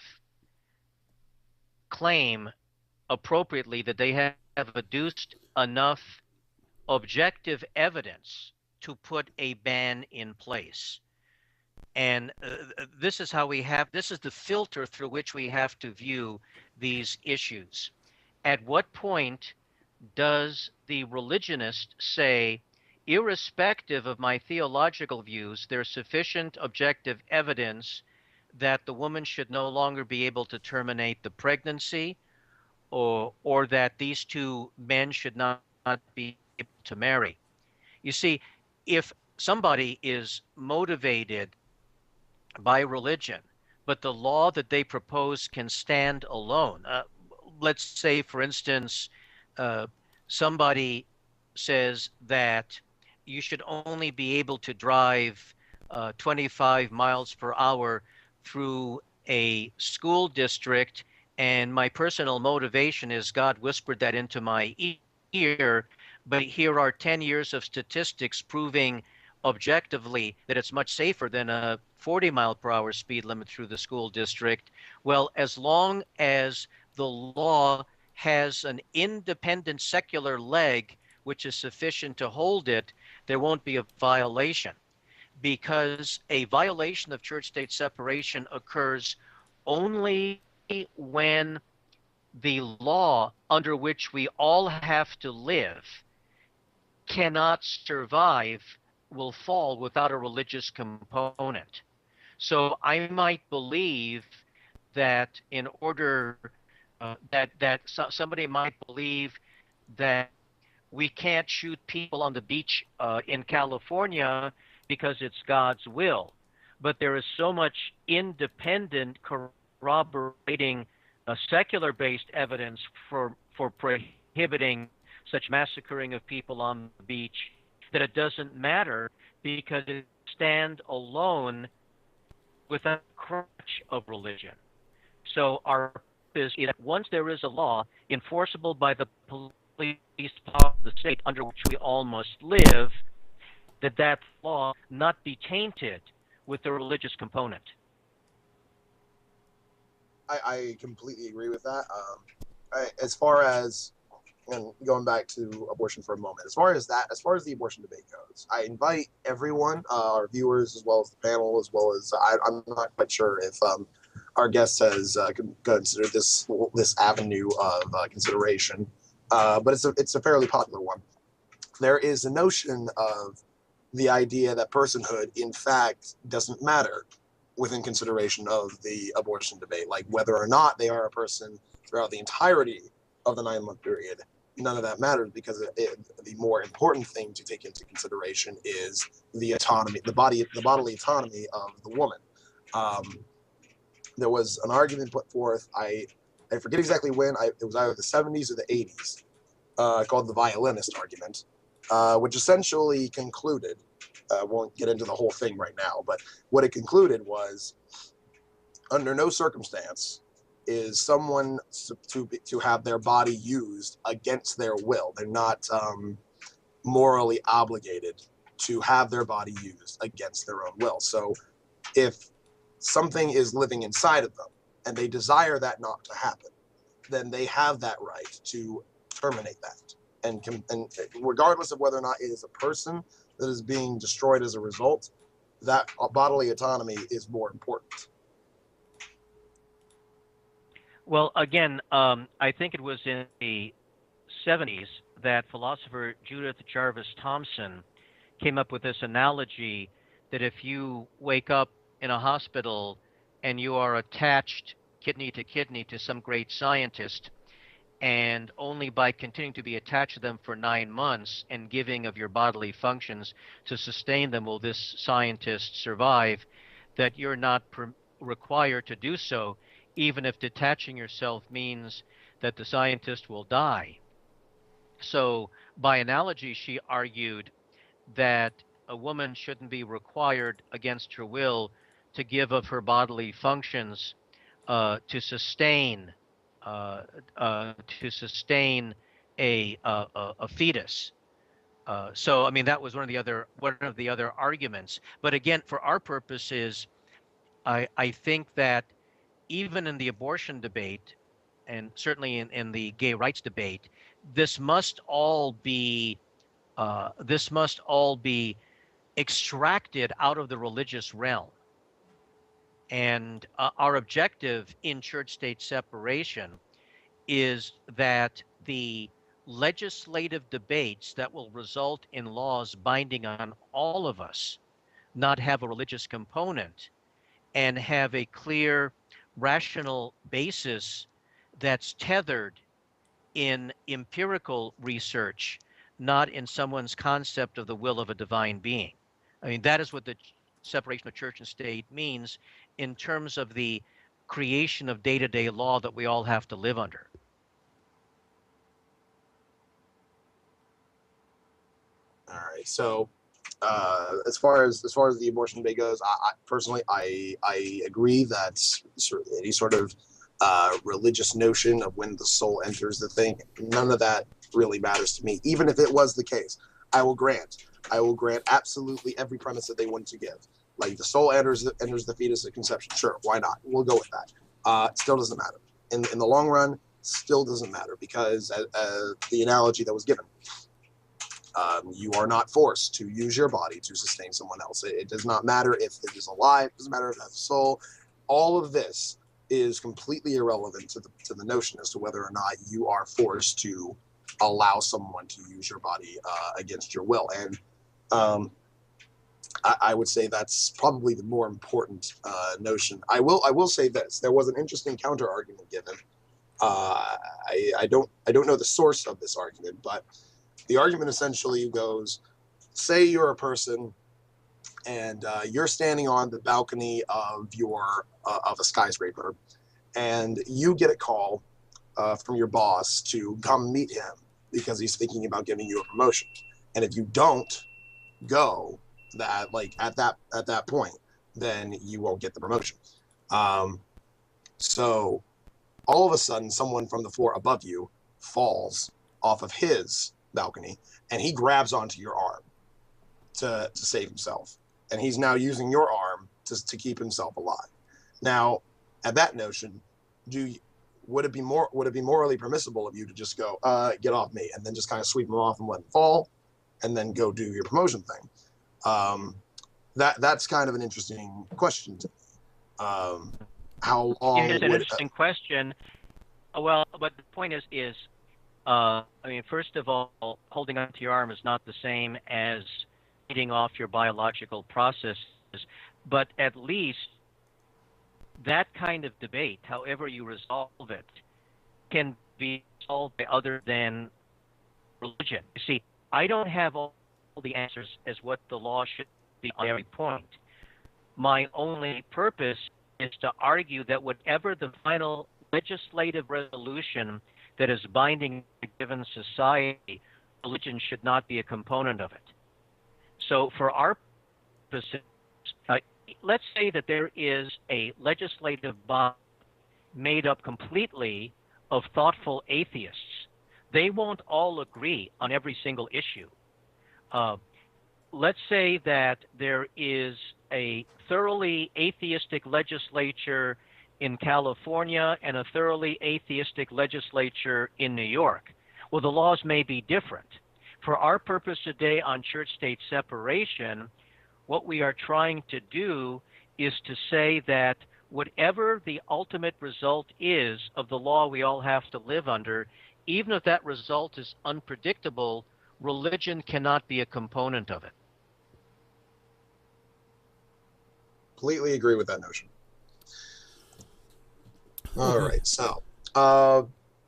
claim appropriately that they have adduced enough objective evidence to put a ban in place. And this is how this is the filter through which we have to view these issues. At what point does the religionist say, irrespective of my theological views, there's sufficient objective evidence that the woman should no longer be able to terminate the pregnancy, or that these two men should not be able to marry? You see, if somebody is motivated by religion, but the law that they propose can stand alone. Let's say, for instance, uh, somebody says that you should only be able to drive 25 miles per hour through a school district, and my personal motivation is God whispered that into my ear, but here are 10 years of statistics proving objectively that it's much safer than a 40-mile-per-hour speed limit through the school district. Well, as long as the law has an independent secular leg which is sufficient to hold it, there won't be a violation, because a violation of church-state separation occurs only when the law under which we all have to live cannot survive, will fall without a religious component. So I might believe that in order somebody might believe that we can't shoot people on the beach in California because it's God's will, but there is so much independent corroborating secular-based evidence for prohibiting such massacring of people on the beach that it doesn't matter, because it stands alone without a crutch of religion. So our is that once there is a law enforceable by the police power of the state under which we all must live, that law not be tainted with the religious component. I completely agree with that. As far as, and going back to abortion for a moment, as far as the abortion debate goes, I invite everyone, our viewers, as well as the panel, as well as I'm not quite sure if our guest has considered this avenue of consideration, but it's a fairly popular one. There is a notion of the idea that personhood, in fact, doesn't matter within consideration of the abortion debate, like whether or not they are a person throughout the entirety of the 9-month period. None of that matters, because the more important thing to take into consideration is the autonomy, the bodily autonomy of the woman. There was an argument put forth, I forget exactly when, it was either the 70s or the 80s, called the violinist argument, which essentially concluded, won't get into the whole thing right now, but what it concluded was, under no circumstance is someone to have their body used against their will. They're not morally obligated to have their body used against their own will. So if something is living inside of them and they desire that not to happen, then they have that right to terminate that. And regardless of whether or not it is a person that is being destroyed as a result, that bodily autonomy is more important. Well, again, I think it was in the 70s that philosopher Judith Jarvis Thomson came up with this analogy that if you wake up in a hospital and you are attached kidney to kidney to some great scientist, and only by continuing to be attached to them for 9 months and giving of your bodily functions to sustain them will this scientist survive, that you're not required to do so, even if detaching yourself means that the scientist will die. So by analogy, she argued that a woman shouldn't be required against her will to give of her bodily functions to sustain a fetus. So I mean, that was one of the other arguments. But again, for our purposes, I think that even in the abortion debate, and certainly in the gay rights debate, this must all be extracted out of the religious realm. And our objective in church-state separation is that the legislative debates that will result in laws binding on all of us not have a religious component and have a clear rational basis that's tethered in empirical research, not in someone's concept of the will of a divine being. I mean, that is what the separation of church and state means in terms of the creation of day-to-day law that we all have to live under. All right. So, as far as the abortion debate goes, I personally agree that any sort of religious notion of when the soul enters the thing, none of that really matters to me. Even if it was the case, I will grant absolutely every premise that they want to give. Like the soul enters the fetus at conception. Sure, why not? We'll go with that. Still doesn't matter. In the long run, still doesn't matter because the analogy that was given. You are not forced to use your body to sustain someone else. It does not matter if it is alive. It doesn't matter if it has a soul. All of this is completely irrelevant to the notion as to whether or not you are forced to allow someone to use your body against your will. And I would say that's probably the more important notion. I will say this: there was an interesting counter argument given. I don't know the source of this argument, but the argument essentially goes, say you're a person and you're standing on the balcony of of a skyscraper, and you get a call from your boss to come meet him because he's thinking about giving you a promotion. And if you don't go at that point, then you won't get the promotion. So all of a sudden, someone from the floor above you falls off of his balcony, and he grabs onto your arm to save himself, and he's now using your arm to keep himself alive. Now, at that notion, would it be morally permissible of you to just go get off me, and then just kind of sweep him off and let him fall, and then go do your promotion thing? That's kind of an interesting question to me. How long? It's an interesting question. Well, but the point is. I mean, first of all, holding onto your arm is not the same as eating off your biological processes, but at least that kind of debate, however you resolve it, can be solved by other than religion. You see, I don't have all the answers as what the law should be on every point. My only purpose is to argue that whatever the final legislative resolution that is binding a given society, religion should not be a component of it. So for our purposes, let's say that there is a legislative body made up completely of thoughtful atheists. They won't all agree on every single issue. Let's say that there is a thoroughly atheistic legislature in California and a thoroughly atheistic legislature in New York. Well, the laws may be different. For our purpose today on church-state separation, what we are trying to do is to say that whatever the ultimate result is of the law we all have to live under, even if that result is unpredictable, religion cannot be a component of it. Completely agree with that notion. All right, so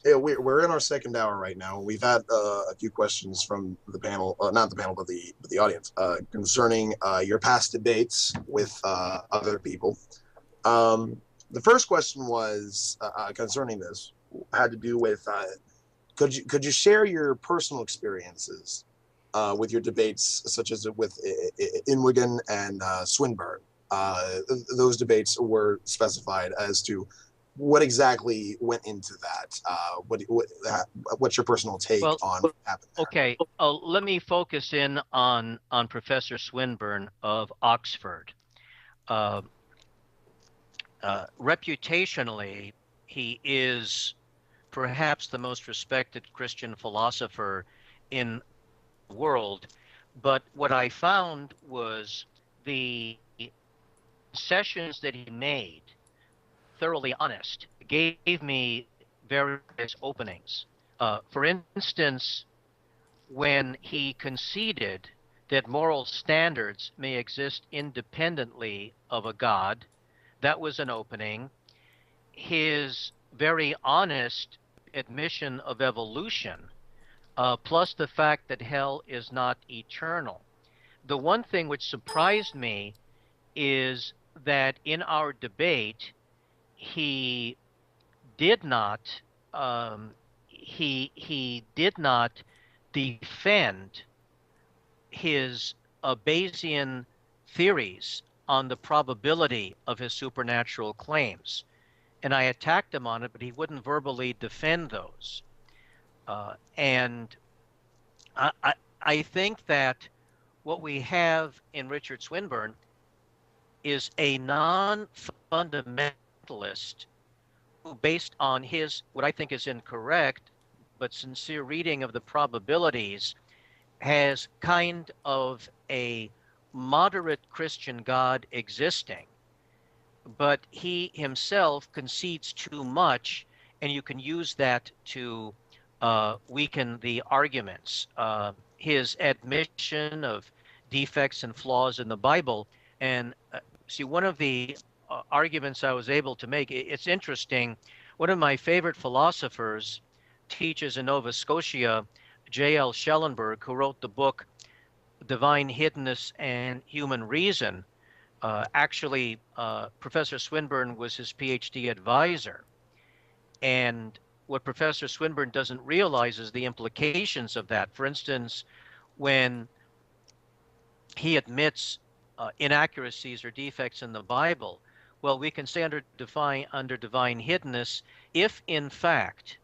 we're in our second hour right now. We've had a few questions from the panel, not the panel, but the audience, concerning your past debates with other people. The first question was concerning this, had to do with could you share your personal experiences with your debates, such as with Inwigan and Swinburne? Those debates were specified as to what exactly went into that. What's your personal take on what happened there? Okay, let me focus in on Professor Swinburne of Oxford. Reputationally, he is perhaps the most respected Christian philosopher in the world. But what I found was the sessions that he made thoroughly honest, gave me various openings. For instance, when he conceded that moral standards may exist independently of a God, that was an opening. His very honest admission of evolution, plus the fact that hell is not eternal. The one thing which surprised me is that in our debate, he did not he did not defend his Bayesian theories on the probability of his supernatural claims. And I attacked him on it, but he wouldn't verbally defend those. And I think that what we have in Richard Swinburne is a non-fundamentalist who, based on his, what I think is incorrect, but sincere reading of the probabilities, has kind of a moderate Christian God existing, but he himself concedes too much, and you can use that to weaken the arguments. His admission of defects and flaws in the Bible, and see, one of the arguments I was able to make, it's interesting, one of my favorite philosophers teaches in Nova Scotia, J.L. Schellenberg, who wrote the book Divine Hiddenness and Human Reason. Actually, Professor Swinburne was his PhD advisor. And what Professor Swinburne doesn't realize is the implications of that. For instance, when he admits inaccuracies or defects in the Bible, well, we can say under divine hiddenness, if in fact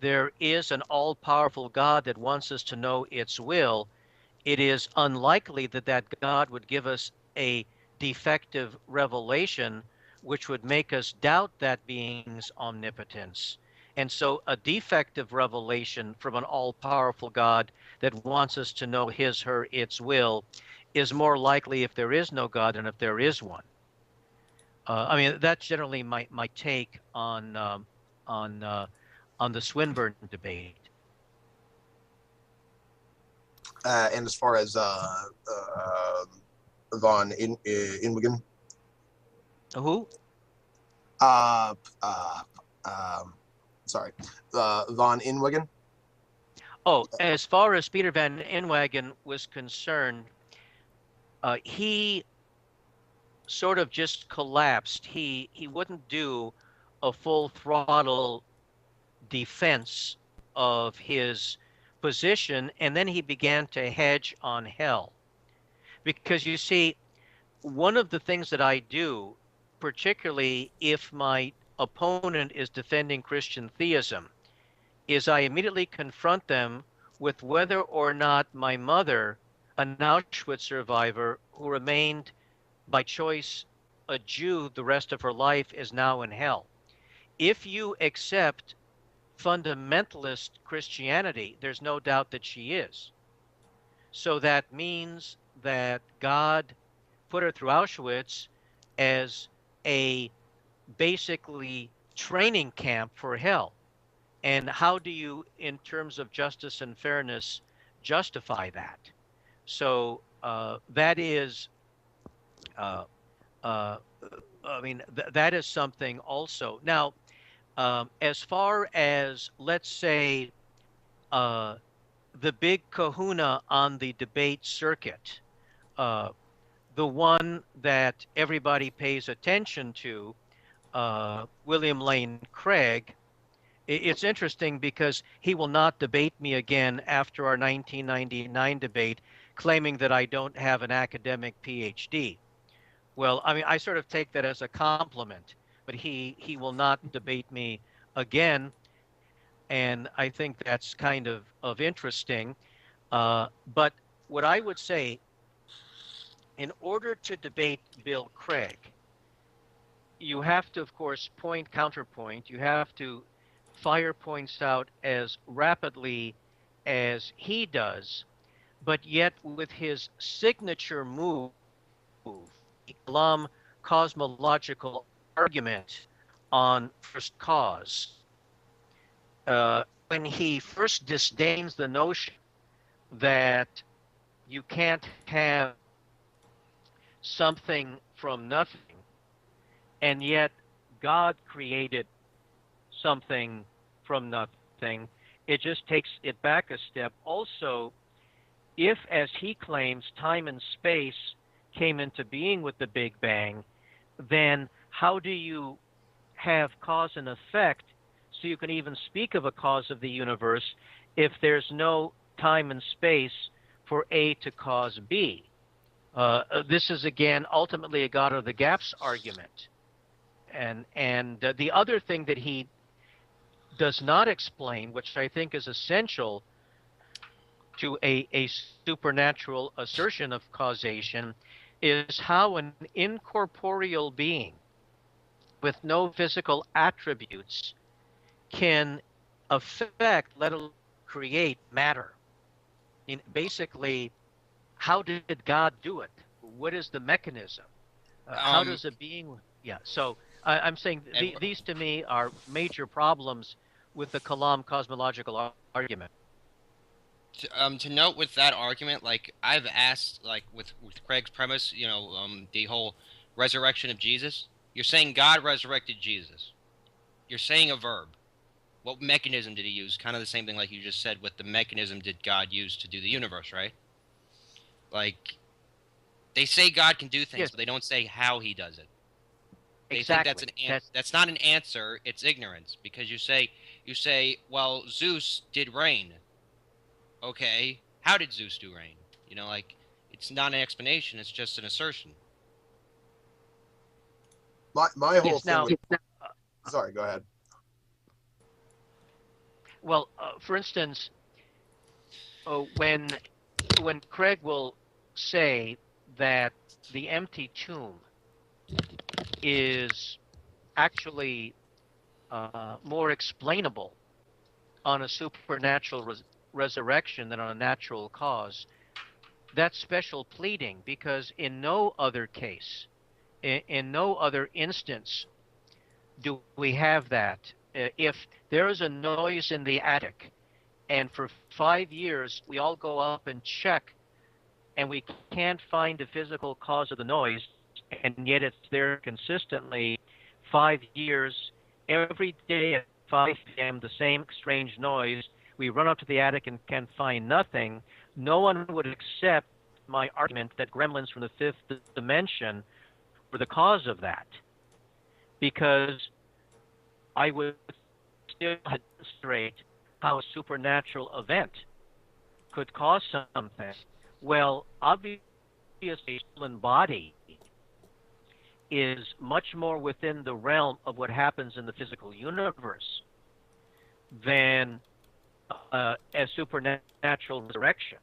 there is an all-powerful God that wants us to know its will, it is unlikely that that God would give us a defective revelation which would make us doubt that being's omnipotence. And so a defective revelation from an all-powerful God that wants us to know his, her, its will is more likely if there is no God than if there is one. I mean, that's generally my take on the Swinburne debate. And as far as von Inwigen, Who? Sorry, von Inwigen. Oh, as far as Peter van Inwagen was concerned, he sort of just collapsed. He wouldn't do a full throttle defense of his position, and then he began to hedge on hell. Because you see, one of the things that I do, particularly if my opponent is defending Christian theism, is I immediately confront them with whether or not my mother, an Auschwitz survivor who remained by choice a Jew the rest of her life, is now in hell. If you accept fundamentalist Christianity, there's no doubt that she is. So that means that God put her through Auschwitz as a basically training camp for hell. And how do you, in terms of justice and fairness, justify that? So that is, I mean, that is something also. Now, as far as, let's say, the big kahuna on the debate circuit, the one that everybody pays attention to, William Lane Craig, it's interesting because he will not debate me again after our 1999 debate, claiming that I don't have an academic PhD. Well, I mean, I sort of take that as a compliment, but he will not debate me again, and I think that's kind of interesting. But what I would say, in order to debate Bill Craig, you have to, of course, counterpoint. You have to fire points out as rapidly as he does, but yet with his signature move, the Kalam cosmological argument on first cause, when he first disdains the notion that you can't have something from nothing, and yet God created something from nothing, it just takes it back a step. Also, if, as he claims, time and space came into being with the Big Bang, then how do you have cause and effect so you can even speak of a cause of the universe if there's no time and space for A to cause B? This is, again, ultimately a God of the gaps argument. And the other thing that he does not explain, which I think is essential to a supernatural assertion of causation, is how an incorporeal being with no physical attributes can affect, let alone create, matter. Basically, how did God do it? What is the mechanism? How does a being... Yeah, so I'm saying these to me are major problems with the Kalam cosmological argument. To note with that argument, like I've asked, like with Craig's premise, the whole resurrection of Jesus. You're saying God resurrected Jesus. You're saying a verb. What mechanism did he use? Kind of the same thing like you just said. What the mechanism did God use to do the universe, right? Like, they say God can do things, Yes. but they don't say how he does it. They Exactly. think that's not an answer, it's ignorance. Because you say, well, Zeus did rain. Okay, how did Zeus do rain? It's not an explanation, it's just an assertion. My whole Yes, thing now, sorry, go ahead. well, for instance, when Craig will say that the empty tomb is actually more explainable on a supernatural resurrection than on a natural cause, that's special pleading, because in no other case, in no other instance do we have that. If there is a noise in the attic, and for 5 years we all go up and check, and we can't find a physical cause of the noise, and yet it's there consistently 5 years, every day at 5 p.m., the same strange noise, we run up to the attic and can find nothing, no one would accept my argument that gremlins from the fifth dimension were the cause of that, because I would still demonstrate how a supernatural event could cause something. Well, obviously, a stolen body is much more within the realm of what happens in the physical universe than a supernatural resurrection.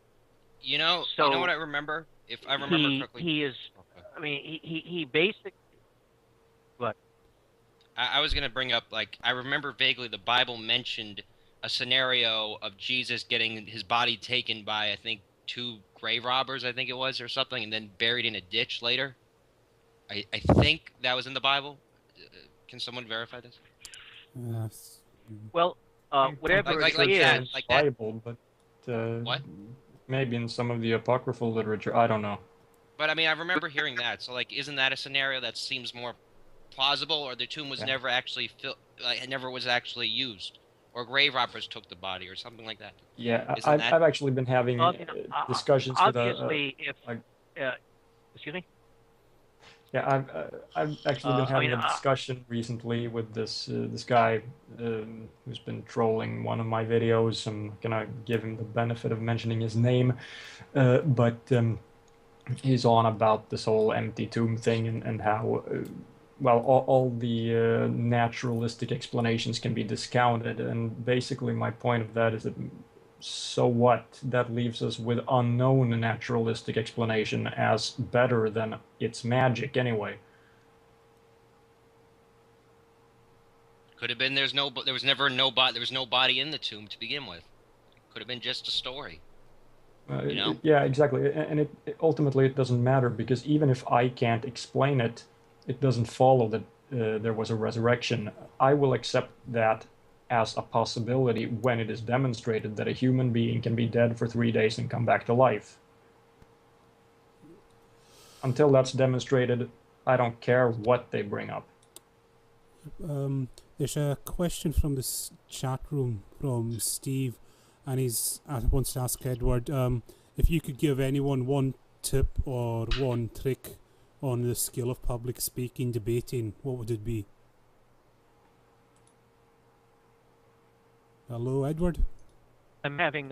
You know what I remember? If I remember correctly, he is. Okay. I mean, he basically. What? I was gonna bring up, like, I remember vaguely the Bible mentioned a scenario of Jesus getting his body taken by, I think, 2 grave robbers, I think it was, or something, and then buried in a ditch later. I think that was in the Bible. Can someone verify this? Yes. Well, whatever Like it is, that, like that. Bible, but What? maybe in some of the apocryphal literature. I don't know. But I mean, I remember hearing that. So, like, isn't that a scenario that seems more plausible, or the tomb was never actually it never was actually used, or grave robbers took the body, or something like that? Yeah, Isn't I've actually been having discussions with obviously, if excuse me. Yeah, I've actually been having a discussion recently with this guy who's been trolling one of my videos. I'm gonna give him the benefit of mentioning his name, but he's on about this whole empty tomb thing and how well all the naturalistic explanations can be discounted. And basically, my point of that is that, so what? That leaves us with unknown naturalistic explanation as better than its magic anyway. Could have been there was no body in the tomb to begin with. Could have been just a story. You know? Yeah, exactly. And ultimately it doesn't matter, because even if I can't explain it, it doesn't follow that there was a resurrection. I will accept that as a possibility when it is demonstrated that a human being can be dead for 3 days and come back to life. Until that's demonstrated, I don't care what they bring up. There's a question from this chat room from Steve, and he wants to ask Edward if you could give anyone one tip or one trick on the skill of public speaking, debating, what would it be? Hello, Edward? I'm having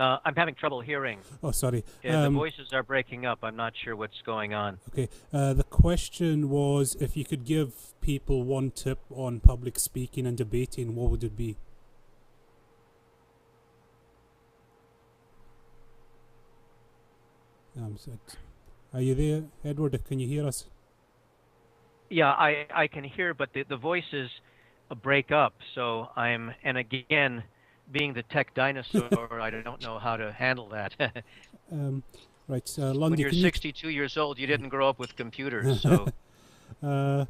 trouble hearing. Oh, sorry. The voices are breaking up. I'm not sure what's going on. Okay. The question was, if you could give people one tip on public speaking and debating, what would it be? Are you there, Edward? Can you hear us? Yeah, I can hear, but the voices break up. So and again, being the tech dinosaur, I don't know how to handle that. Right, Lundy, when you're 62 years old, you didn't grow up with computers, so. But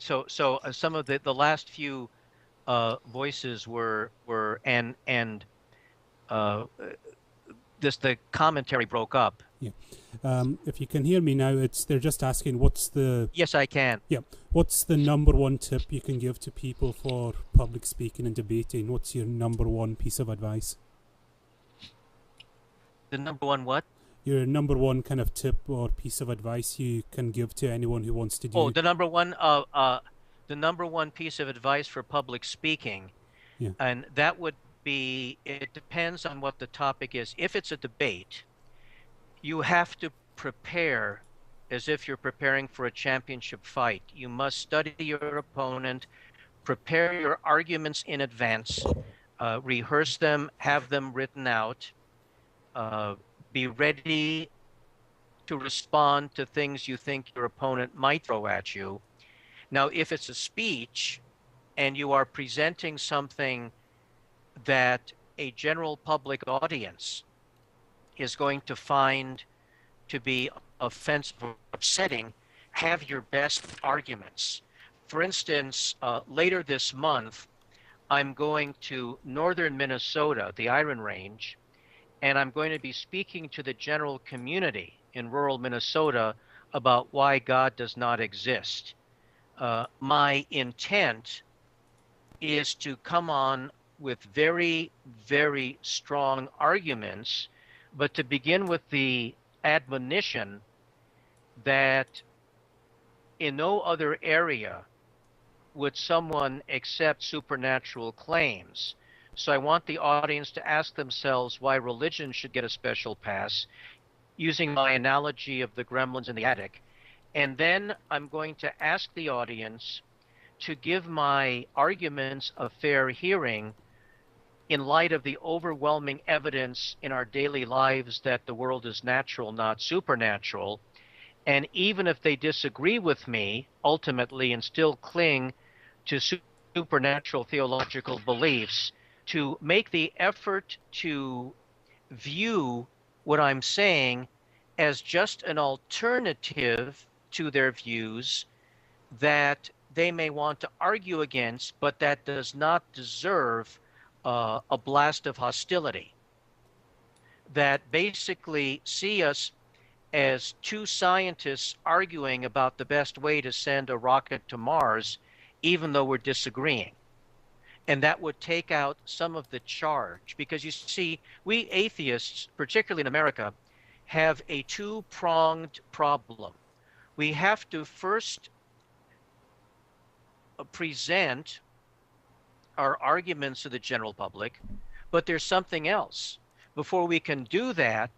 so some of the last few voices were just the commentary broke up. Yeah. If you can hear me now, they're just asking what's the... Yes, I can. Yeah. What's the number one tip you can give to people for public speaking and debating? What's your number one piece of advice? The number one what? Your number one kind of tip or piece of advice you can give to anyone who wants to do... Oh, the number one piece of advice for public speaking. Yeah. And that would be, it depends on what the topic is. If it's a debate, you have to prepare as if you're preparing for a championship fight. You must study your opponent, prepare your arguments in advance, rehearse them, have them written out, be ready to respond to things you think your opponent might throw at you. Now, if it's a speech and you are presenting something that a general public audience is going to find to be offensive or upsetting, have your best arguments. For instance, later this month, I'm going to northern Minnesota, the Iron Range, and I'm going to be speaking to the general community in rural Minnesota about why God does not exist. My intent is to come on with very, very strong arguments, but to begin with the admonition that in no other area would someone accept supernatural claims. So I want the audience to ask themselves why religion should get a special pass, using my analogy of the gremlins in the attic. And then I'm going to ask the audience to give my arguments a fair hearing in light of the overwhelming evidence in our daily lives that the world is natural, not supernatural. And even if they disagree with me ultimately and still cling to supernatural theological beliefs, to make the effort to view what I'm saying as just an alternative to their views that they may want to argue against, but that does not deserve a blast of hostility, that basically see us as two scientists arguing about the best way to send a rocket to Mars, even though we're disagreeing. And that would take out some of the charge, because you see, we atheists, particularly in America, have a two-pronged problem. We have to first present our arguments to the general public, but there's something else. Before we can do that,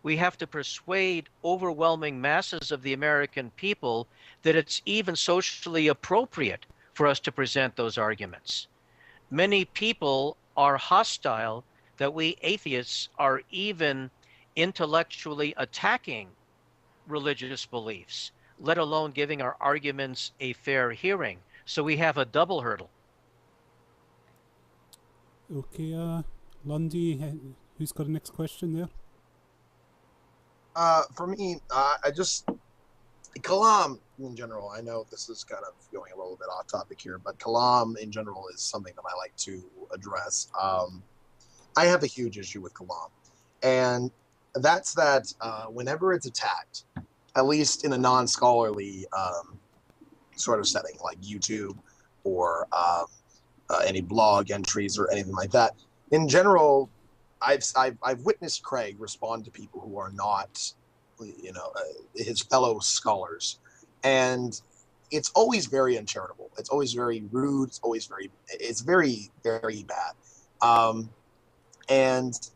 we have to persuade overwhelming masses of the American people that it's even socially appropriate for us to present those arguments. Many people are hostile that we atheists are even intellectually attacking religious beliefs, let alone giving our arguments a fair hearing. So we have a double hurdle. Okay, Lundy, who's got the next question there? For me, I just Kalam in general. I know this is kind of going a little bit off topic here, but Kalam in general is something that I like to address. I have a huge issue with Kalam, and that's that whenever it's attacked, at least in a non-scholarly sort of setting like YouTube or any blog entries or anything like that, in general, I've witnessed Craig respond to people who are not, his fellow scholars, and it's always very uncharitable. It's always very rude. It's very very bad. And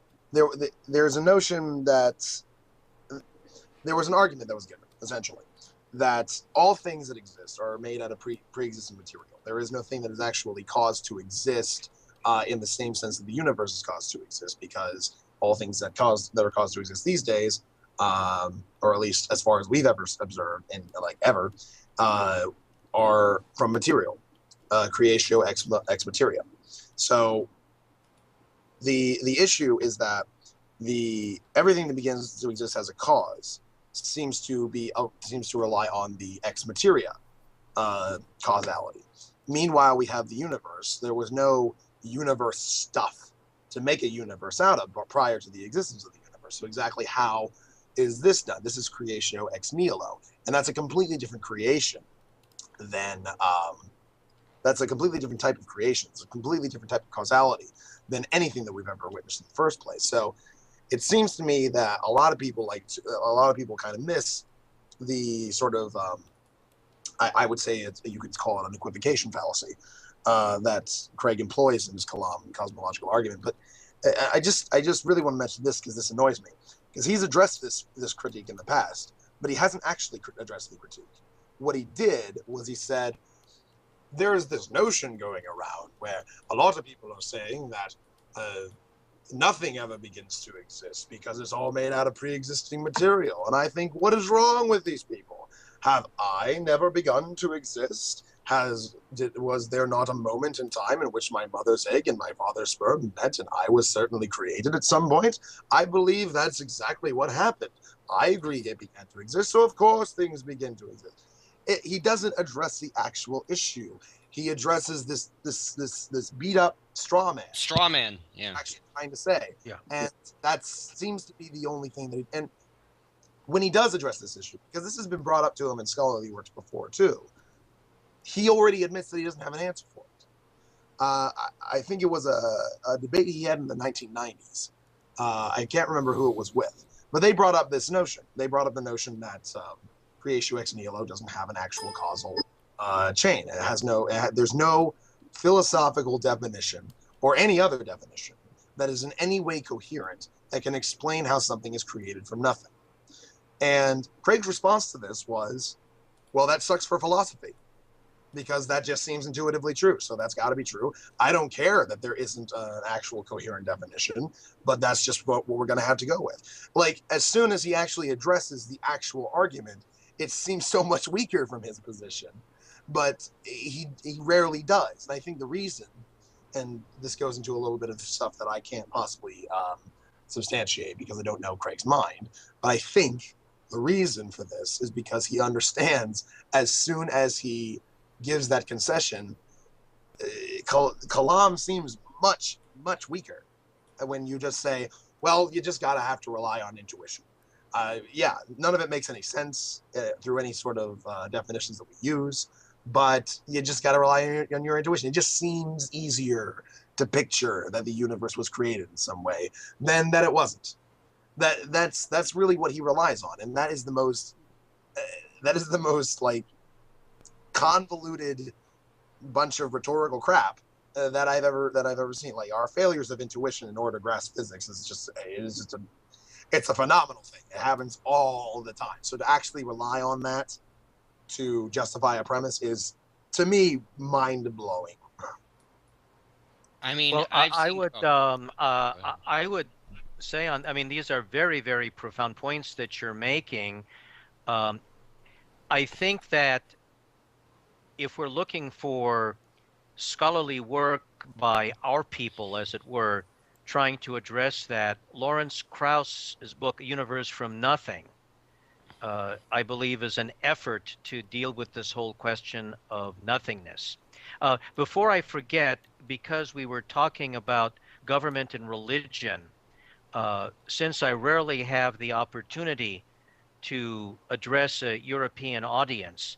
there's a notion that there was an argument that was given essentially that all things that exist are made out of pre-existing material. There is no thing that is actually caused to exist in the same sense that the universe is caused to exist, because all things that are caused to exist these days, or at least as far as we've ever observed and are from material, creatio ex materia. So the issue is that everything that begins to exist as a cause seems to rely on the ex materia causality. Meanwhile, we have the universe. There was no universe stuff to make a universe out of prior to the existence of the universe. So exactly how is this done? This is creatio ex nihilo, and that's a completely different creation than that's a completely different type of creation. It's a completely different type of causality than anything that we've ever witnessed in the first place. So it seems to me that a lot of people kind of miss the sort of I would say you could call it an equivocation fallacy that Craig employs in his Kalam cosmological argument. But I just really want to mention this because this annoys me, because he's addressed this critique in the past, but he hasn't actually addressed the critique. What he did was he said, there's this notion going around where a lot of people are saying that nothing ever begins to exist because it's all made out of pre-existing material. And I think, what is wrong with these people? Have I never begun to exist? Was there not a moment in time in which my mother's egg and my father's sperm met and I was certainly created at some point? I believe that's exactly what happened. I agree it began to exist, so of course things begin to exist. He doesn't address the actual issue. He addresses this beat up straw man. Straw man, yeah. Actually trying to say. Yeah. And that seems to be the only thing that and when he does address this issue, because this has been brought up to him in scholarly works before too, he already admits that he doesn't have an answer for it. I think it was a debate he had in the 1990s. I can't remember who it was with, but they brought up this notion. They brought up the notion that creatio ex nihilo doesn't have an actual causal chain. It has there's no philosophical definition or any other definition that is in any way coherent that can explain how something is created from nothing. And Craig's response to this was, well, that sucks for philosophy, because that just seems intuitively true. So that's got to be true. I don't care that there isn't an actual coherent definition, but that's just what we're going to have to go with. Like, as soon as he actually addresses the actual argument, it seems so much weaker from his position, but he rarely does. And I think the reason, and this goes into a little bit of stuff that I can't possibly substantiate because I don't know Craig's mind, but I think the reason for this is because he understands as soon as he gives that concession, Kalam seems much, much weaker when you just say, well, you just got to have to rely on intuition. Yeah, none of it makes any sense through any sort of definitions that we use, but you just got to rely on your intuition. It just seems easier to picture that the universe was created in some way than that it wasn't. That's really what he relies on, and that is the most like convoluted bunch of rhetorical crap that I've ever seen. Like, our failures of intuition in order to grasp physics it's a phenomenal thing. It happens all the time. So to actually rely on that to justify a premise is, to me, mind blowing. I mean, Well, I would say I mean, these are very, very profound points that you're making. I think that if we're looking for scholarly work book by our people, as it were, trying to address that. Lawrence Krauss's book, A Universe from Nothing, I believe is an effort to deal with this whole question of nothingness. Before I forget, because we were talking about government and religion, since I rarely have the opportunity to address a European audience,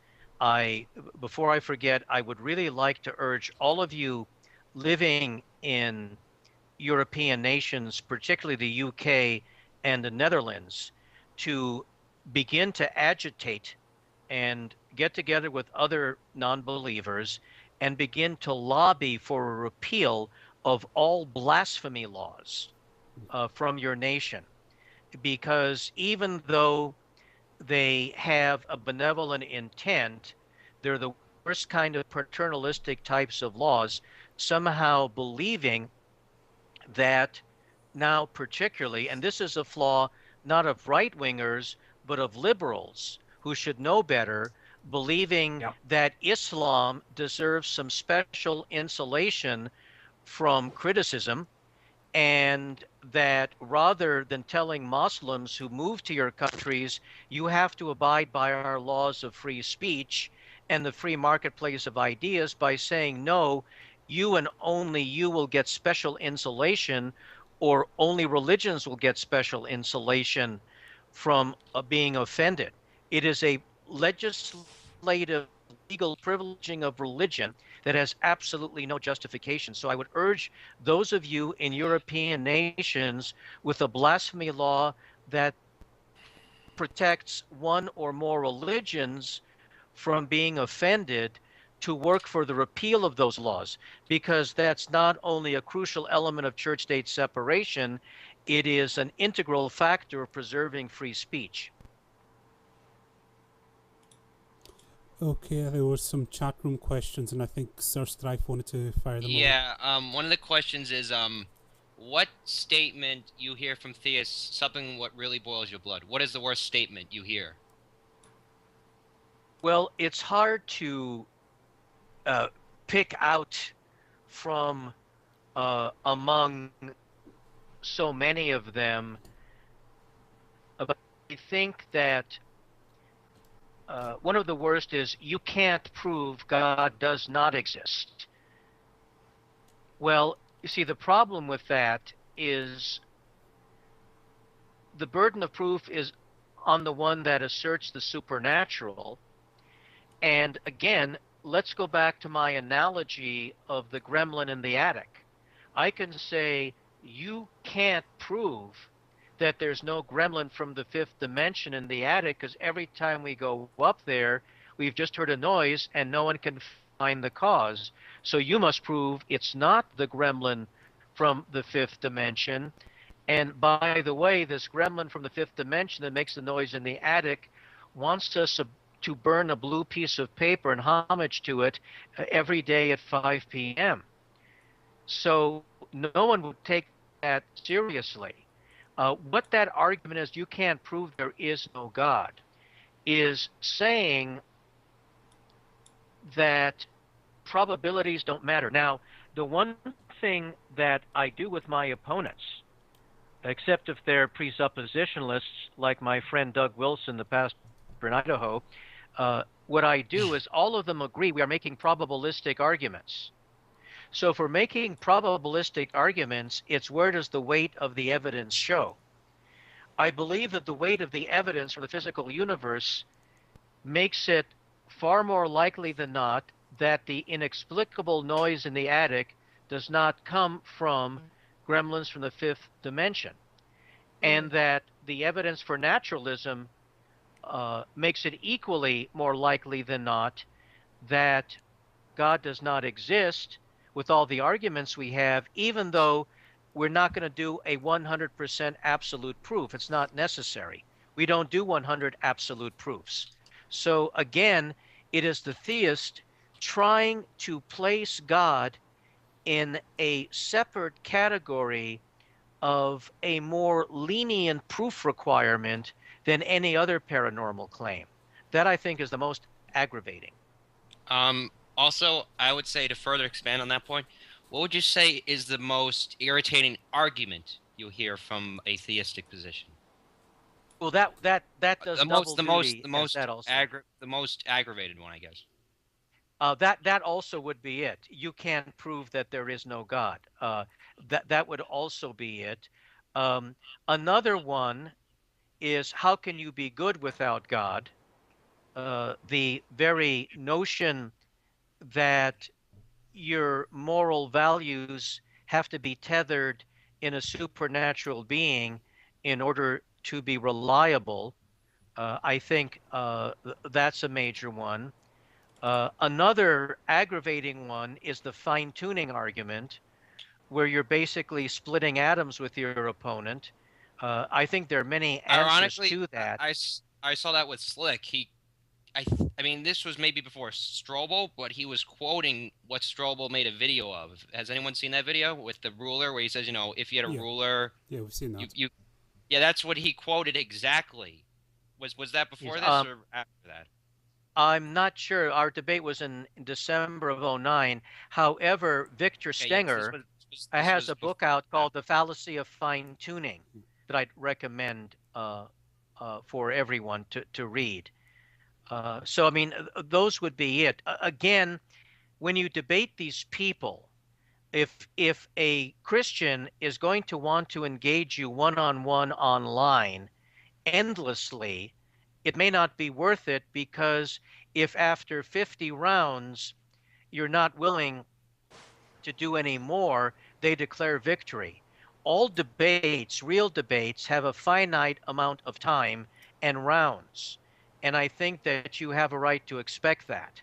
before I forget, I would really like to urge all of you living in European nations, particularly the UK and the Netherlands, to begin to agitate and get together with other non-believers and begin to lobby for a repeal of all blasphemy laws from your nation. Because even though they have a benevolent intent, they're the worst kind of paternalistic types of laws, somehow believing that now particularly, and this is a flaw not of right-wingers, but of liberals who should know better, believing that Islam deserves some special insulation from criticism, and that rather than telling Muslims who move to your countries, you have to abide by our laws of free speech and the free marketplace of ideas, by saying, no, you and only you will get special insulation, or only religions will get special insulation from being offended. It is a legislative, legal privileging of religion that has absolutely no justification. So I would urge those of you in European nations with a blasphemy law that protects one or more religions from being offended to work for the repeal of those laws, because that's not only a crucial element of church-state separation, it is an integral factor of preserving free speech. Okay, there were some chat room questions, and I think Sir Strife wanted to fire them over. One of the questions is, what statement you hear from theists, something what really boils your blood? What is the worst statement you hear? Well, it's hard to pick out from among so many of them, but I think that one of the worst is, you can't prove God does not exist. Well, you see, the problem with that is the burden of proof is on the one that asserts the supernatural. And again, let's go back to my analogy of the gremlin in the attic. I can say, you can't prove that there's no gremlin from the fifth dimension in the attic, because every time we go up there, we've just heard a noise and no one can find the cause. So you must prove it's not the gremlin from the fifth dimension. And by the way, this gremlin from the fifth dimension that makes the noise in the attic wants us to burn a blue piece of paper in homage to it every day at 5 p.m. So no one would take that seriously. What that argument is, you can't prove there is no God, is saying that probabilities don't matter. Now, the one thing that I do with my opponents, except if they're presuppositionalists like my friend Doug Wilson, the pastor in Idaho, what I do is all of them agree we are making probabilistic arguments. So if we're making probabilistic arguments, it's where does the weight of the evidence show? I believe that the weight of the evidence for the physical universe makes it far more likely than not that the inexplicable noise in the attic does not come from gremlins from the fifth dimension, and that the evidence for naturalism makes it equally more likely than not that God does not exist, with all the arguments we have, even though we're not going to do a 100% absolute proof. It's not necessary. We don't do 100 absolute proofs. So again, it is the theist trying to place God in a separate category of a more lenient proof requirement than any other paranormal claim. That, I think, is the most aggravating. Also, I would say, to further expand on that point, What would you say is the most irritating argument you hear from a theistic position? Well, that does The double most, the most, duty the as most that also. the most aggravated one, I guess. That also would be it. You can't prove that there is no God. That would also be it. Another one is, how can you be good without God? The very notion that your moral values have to be tethered in a supernatural being in order to be reliable. I think that's a major one. Another aggravating one is the fine-tuning argument, where you're basically splitting atoms with your opponent. I think there are many answers Ironically, to that. I saw that with Slick. I mean, this was maybe before Strobel, but he was quoting what Strobel made a video of. Has anyone seen that video with the ruler where he says, you know, if you had a ruler, Yeah, we've seen that. Yeah, that's what he quoted exactly. Was that before this or after that? I'm not sure. Our debate was in December of '09. However, Victor Stenger has a book out called The Fallacy of Fine Tuning that I'd recommend for everyone to read. So, I mean, those would be it. Again, when you debate these people, if a Christian is going to want to engage you one-on-one online endlessly, it may not be worth it, because if after 50 rounds you're not willing to do any more, they declare victory. All debates, real debates, have a finite amount of time and rounds. And I think that you have a right to expect that,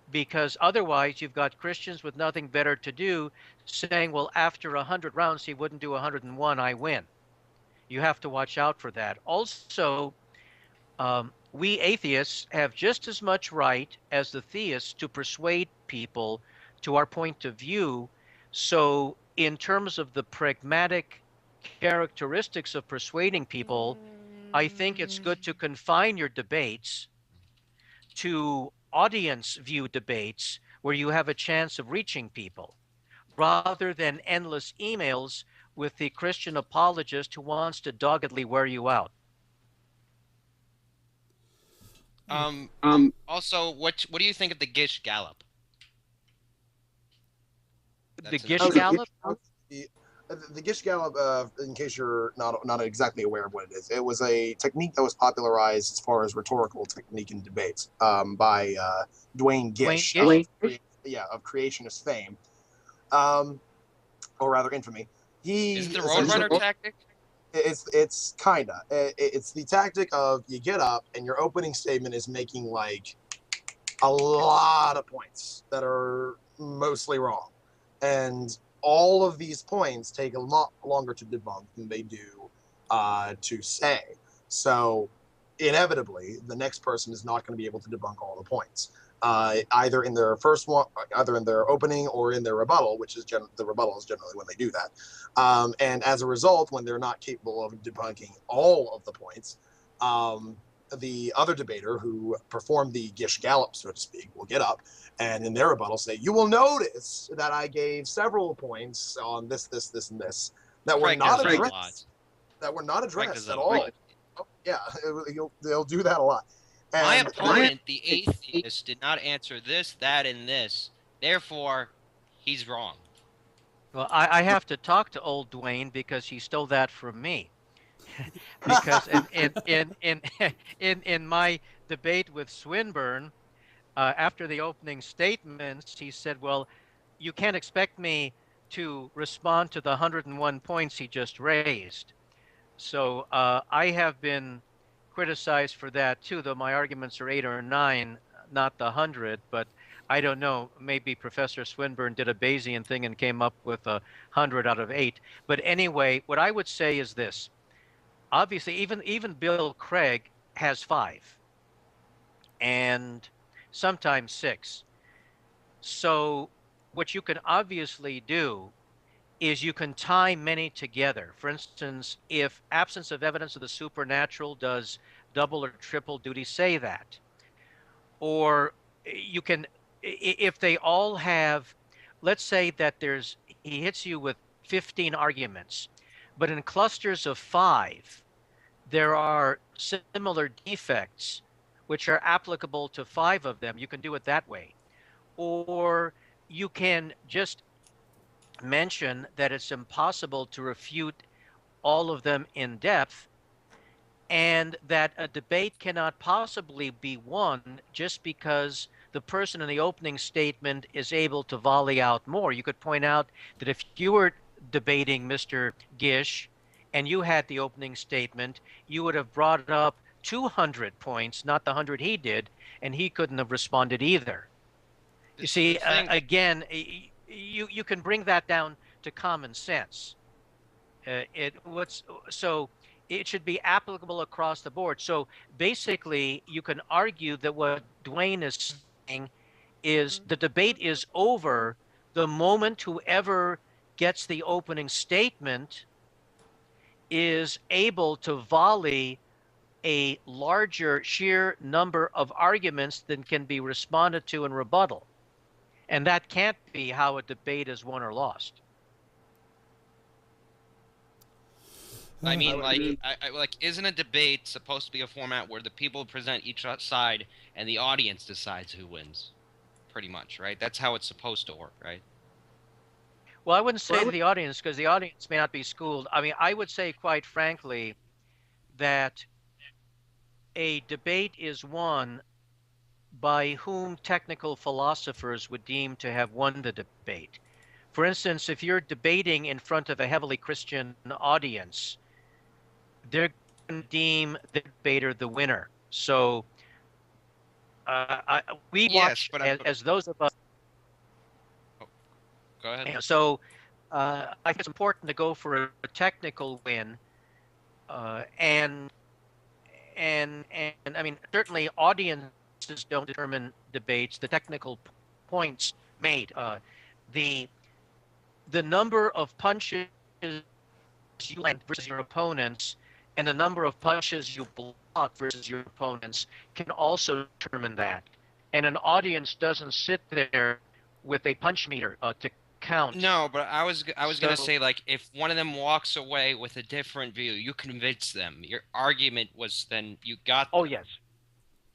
because otherwise you've got Christians with nothing better to do saying, well, after 100 rounds, he wouldn't do 101, I win. You have to watch out for that. Also, we atheists have just as much right as the theists to persuade people to our point of view. So in terms of the pragmatic characteristics of persuading people, I think it's good to confine your debates to audience view debates where you have a chance of reaching people, rather than endless emails with the Christian apologist who wants to doggedly wear you out. Also, what do you think of the Gish Gallop? The Gish Gallop? The Gish Gallop, in case you're not exactly aware of what it is, it was a technique that was popularized as far as rhetorical technique in debates by Dwayne Gish, of creationist fame, or rather infamy. Is it the Roadrunner tactic? It's kinda. It's the tactic of, you get up and your opening statement is making like a lot of points that are mostly wrong, and all of these points take a lot longer to debunk than they do to say. So inevitably, the next person is not going to be able to debunk all the points, either in their first one, either in their opening or in their rebuttal, which is the rebuttal is generally when they do that. And as a result, when they're not capable of debunking all of the points, the other debater who performed the Gish Gallop, so to speak, will get up and in their rebuttal say, you will notice that I gave several points on this, and this that were not addressed. That were not addressed at all. Yeah, they'll do that a lot. And my opponent, the atheist, did not answer this, that, and this. Therefore, he's wrong. Well, I have to talk to old Dwayne because he stole that from me. Because in my debate with Swinburne, after the opening statements, he said, well, you can't expect me to respond to the 101 points he just raised. So I have been criticized for that too, though my arguments are 8 or 9, not the 100. But I don't know, maybe Professor Swinburne did a Bayesian thing and came up with 100 out of 8. But anyway, what I would say is this. Obviously, even Bill Craig has 5 and sometimes 6. So what you can obviously do is you can tie many together. For instance, if absence of evidence of the supernatural does double or triple duty, say that. Or you can, if they all have, let's say that there's he hits you with 15 arguments. But in clusters of 5, there are similar defects which are applicable to 5 of them. You can do it that way. Or you can just mention that it's impossible to refute all of them in depth, and that a debate cannot possibly be won just because the person in the opening statement is able to volley out more. You could point out that if you were debating Mr. Gish and you had the opening statement, you would have brought up 200 points, not the 100 he did, and he couldn't have responded either. You see, again, you can bring that down to common sense. So it should be applicable across the board. So basically, you can argue that what Dwayne is saying is the debate is over the moment whoever gets the opening statement is able to volley a larger sheer number of arguments than can be responded to in rebuttal. And that can't be how a debate is won or lost. I mean, like, isn't a debate supposed to be a format where the people present each side and the audience decides who wins? Pretty much, right? That's how it's supposed to work, right? Well, I wouldn't say to the audience, because the audience may not be schooled. I mean, I would say, quite frankly, that a debate is won by whom technical philosophers would deem to have won the debate. For instance, if you're debating in front of a heavily Christian audience, they're going to deem the debater the winner. So we watch, as those of us. Oh, go ahead. So I think it's important to go for a technical win, and I mean, certainly audiences don't determine debates. The technical points made, the number of punches you land versus your opponents, and the number of punches you block versus your opponents can also determine that. And an audience doesn't sit there with a punch meter to count. No, but I was gonna say, like, if one of them walks away with a different view, you convince them. Your argument was then you got them. Oh, yes.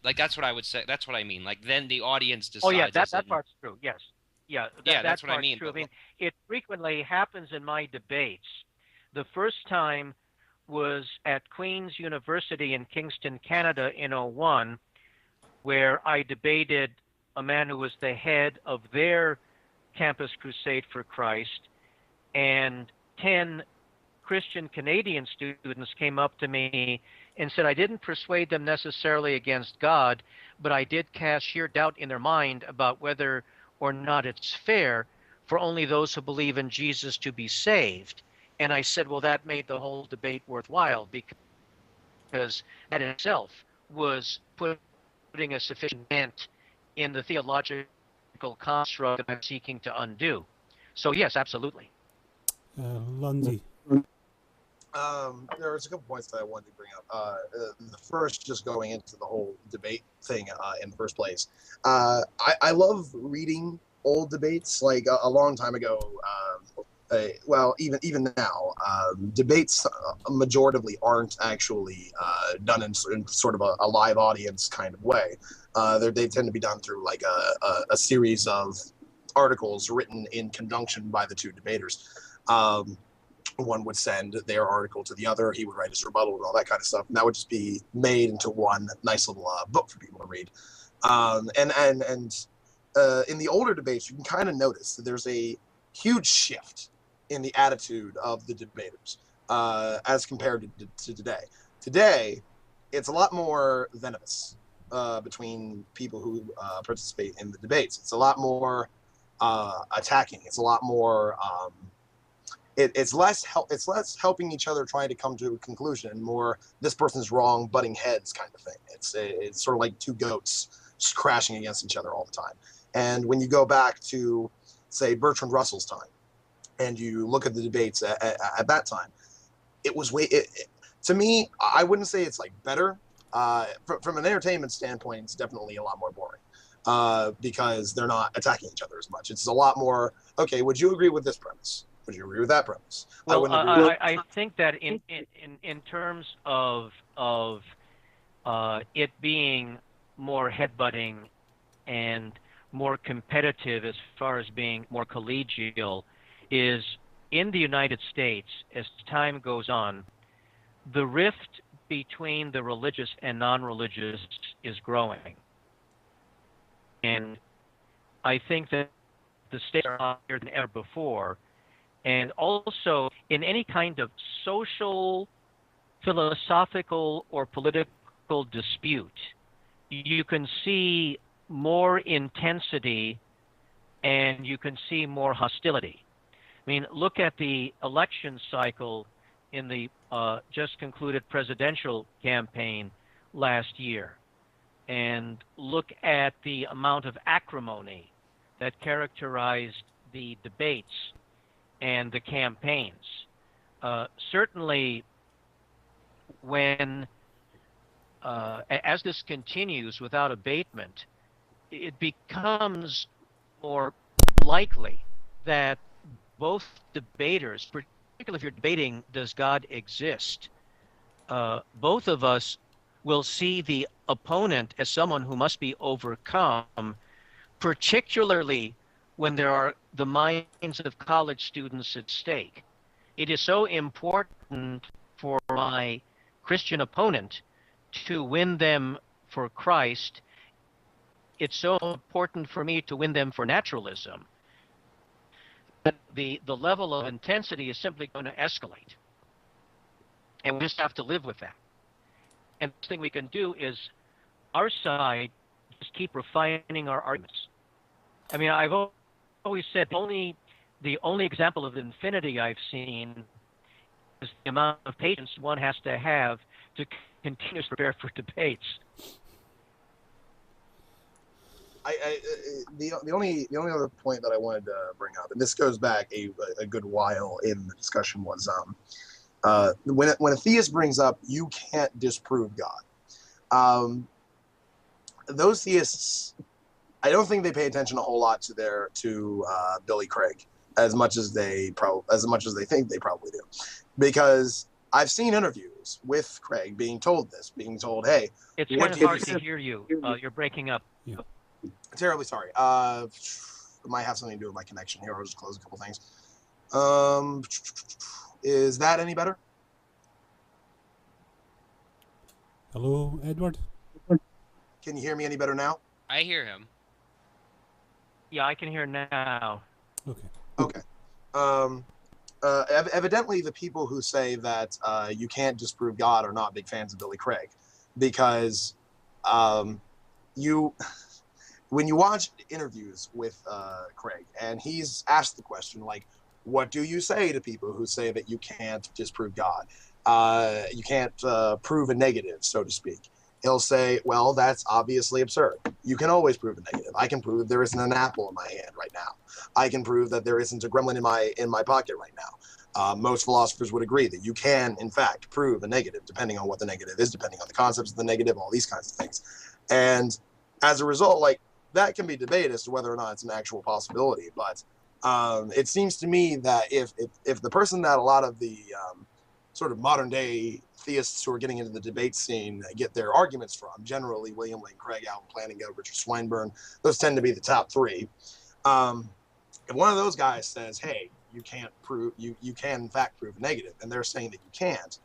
Like, that's what I would say. That's what I mean. Like, then the audience decides. Oh, yeah, that part's true. Yes. Yeah, that's what I mean. True. I mean, it frequently happens in my debates. The first time was at Queen's University in Kingston, Canada in 2001, where I debated a man who was the head of their Campus Crusade for Christ, and 10 Christian Canadian students came up to me and said I didn't persuade them necessarily against God, but I did cast sheer doubt in their mind about whether or not it's fair for only those who believe in Jesus to be saved. And I said, well, that made the whole debate worthwhile, because that in itself was putting a sufficient dent in the theological construct that I'm seeking to undo. So yes, absolutely. Lundy. There's a couple points that I wanted to bring up. The first, just going into the whole debate thing in the first place. I love reading old debates. Like a long time ago, well, even now, debates majoritively aren't actually done in sort of a live audience kind of way. They tend to be done through like a series of articles written in conjunction by the two debaters. One would send their article to the other, he would write his rebuttal and all that kind of stuff, and that would just be made into one nice little book for people to read. And in the older debates, you can kind of notice that there's a huge shift in the attitude of the debaters as compared to today. Today, it's a lot more venomous between people who participate in the debates. It's a lot more attacking. It's a lot more. It's less helping each other trying to come to a conclusion, and more this person's wrong, butting heads kind of thing. It's sort of like two goats just crashing against each other all the time. And when you go back to, say, Bertrand Russell's time, and you look at the debates at that time, it was to me, I wouldn't say it's like better. From an entertainment standpoint, it's definitely a lot more boring because they're not attacking each other as much. It's a lot more Okay, would you agree with this premise? Would you agree with that premise? I Well, wouldn't agree with I think that in terms of it being more headbutting and more competitive as far as being more collegial is in the United States, as time goes on, the rift between the religious and non-religious is growing. And I think that the stakes are higher than ever before. And also, in any kind of social, philosophical, or political dispute, you can see more intensity and you can see more hostility. I mean, look at the election cycle in the just concluded presidential campaign last year, and look at the amount of acrimony that characterized the debates and the campaigns. Certainly, when as this continues without abatement, it becomes more likely that both debaters, particularly if you're debating, does God exist? Both of us will see the opponent as someone who must be overcome, particularly when there are the minds of college students at stake. It is so important for my Christian opponent to win them for Christ. It's so important for me to win them for naturalism. That the level of intensity is simply going to escalate. And we just have to live with that. And the thing we can do is our side just keep refining our arguments. I mean, I've always said the only example of infinity I've seen is the amount of patience one has to continuously prepare for debates. The only other point that I wanted to bring up, and this goes back a good while in the discussion, was when a theist brings up you can't disprove God. Those theists, I don't think they pay attention a whole lot to Billy Craig as much as they think they probably do, because I've seen interviews with Craig being told, hey, it's kind of hard to hear you. You're breaking up. Yeah. Terribly sorry. It might have something to do with my connection here. I'll just close a couple things. Is that any better? Hello, Edward? Can you hear me any better now? I hear him. Yeah, I can hear now. Okay. Evidently, the people who say that you can't disprove God are not big fans of Billy Craig, because when you watch interviews with Craig, and he's asked the question, like, what do you say to people who say that you can't disprove God? You can't prove a negative, so to speak. He'll say, well, that's obviously absurd. You can always prove a negative. I can prove there isn't an apple in my hand right now. I can prove that there isn't a gremlin in my pocket right now. Most philosophers would agree that you can, in fact, prove a negative, depending on what the negative is, depending on the concepts of the negative, all these kinds of things. And as a result, like, that can be debated as to whether or not it's an actual possibility. But it seems to me that if the person that a lot of the sort of modern day theists who are getting into the debate scene get their arguments from, generally William Lane Craig, Alvin Plantinga, Richard Swinburne, those tend to be the top three. If one of those guys says, hey, you can't prove, you can in fact prove a negative, and they're saying that you can't,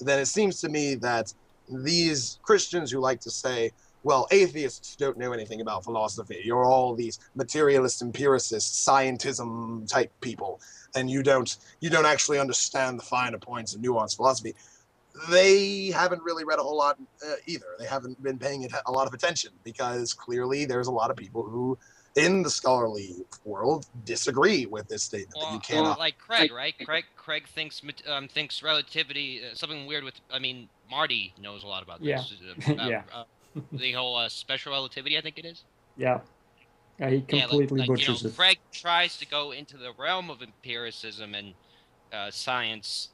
then it seems to me that these Christians who like to say, well, atheists don't know anything about philosophy, you're all these materialist, empiricist, scientism type people, and you don't actually understand the finer points of nuanced philosophy, they haven't really read a whole lot either. They haven't been paying a lot of attention, because clearly there's a lot of people who in the scholarly world disagree with this statement that you cannot. Like Craig, right? Craig thinks relativity something weird with. I mean, Marty knows a lot about this. Yeah. The whole special relativity, I think it is. Yeah. He completely butchers it. Craig tries to go into the realm of empiricism and science,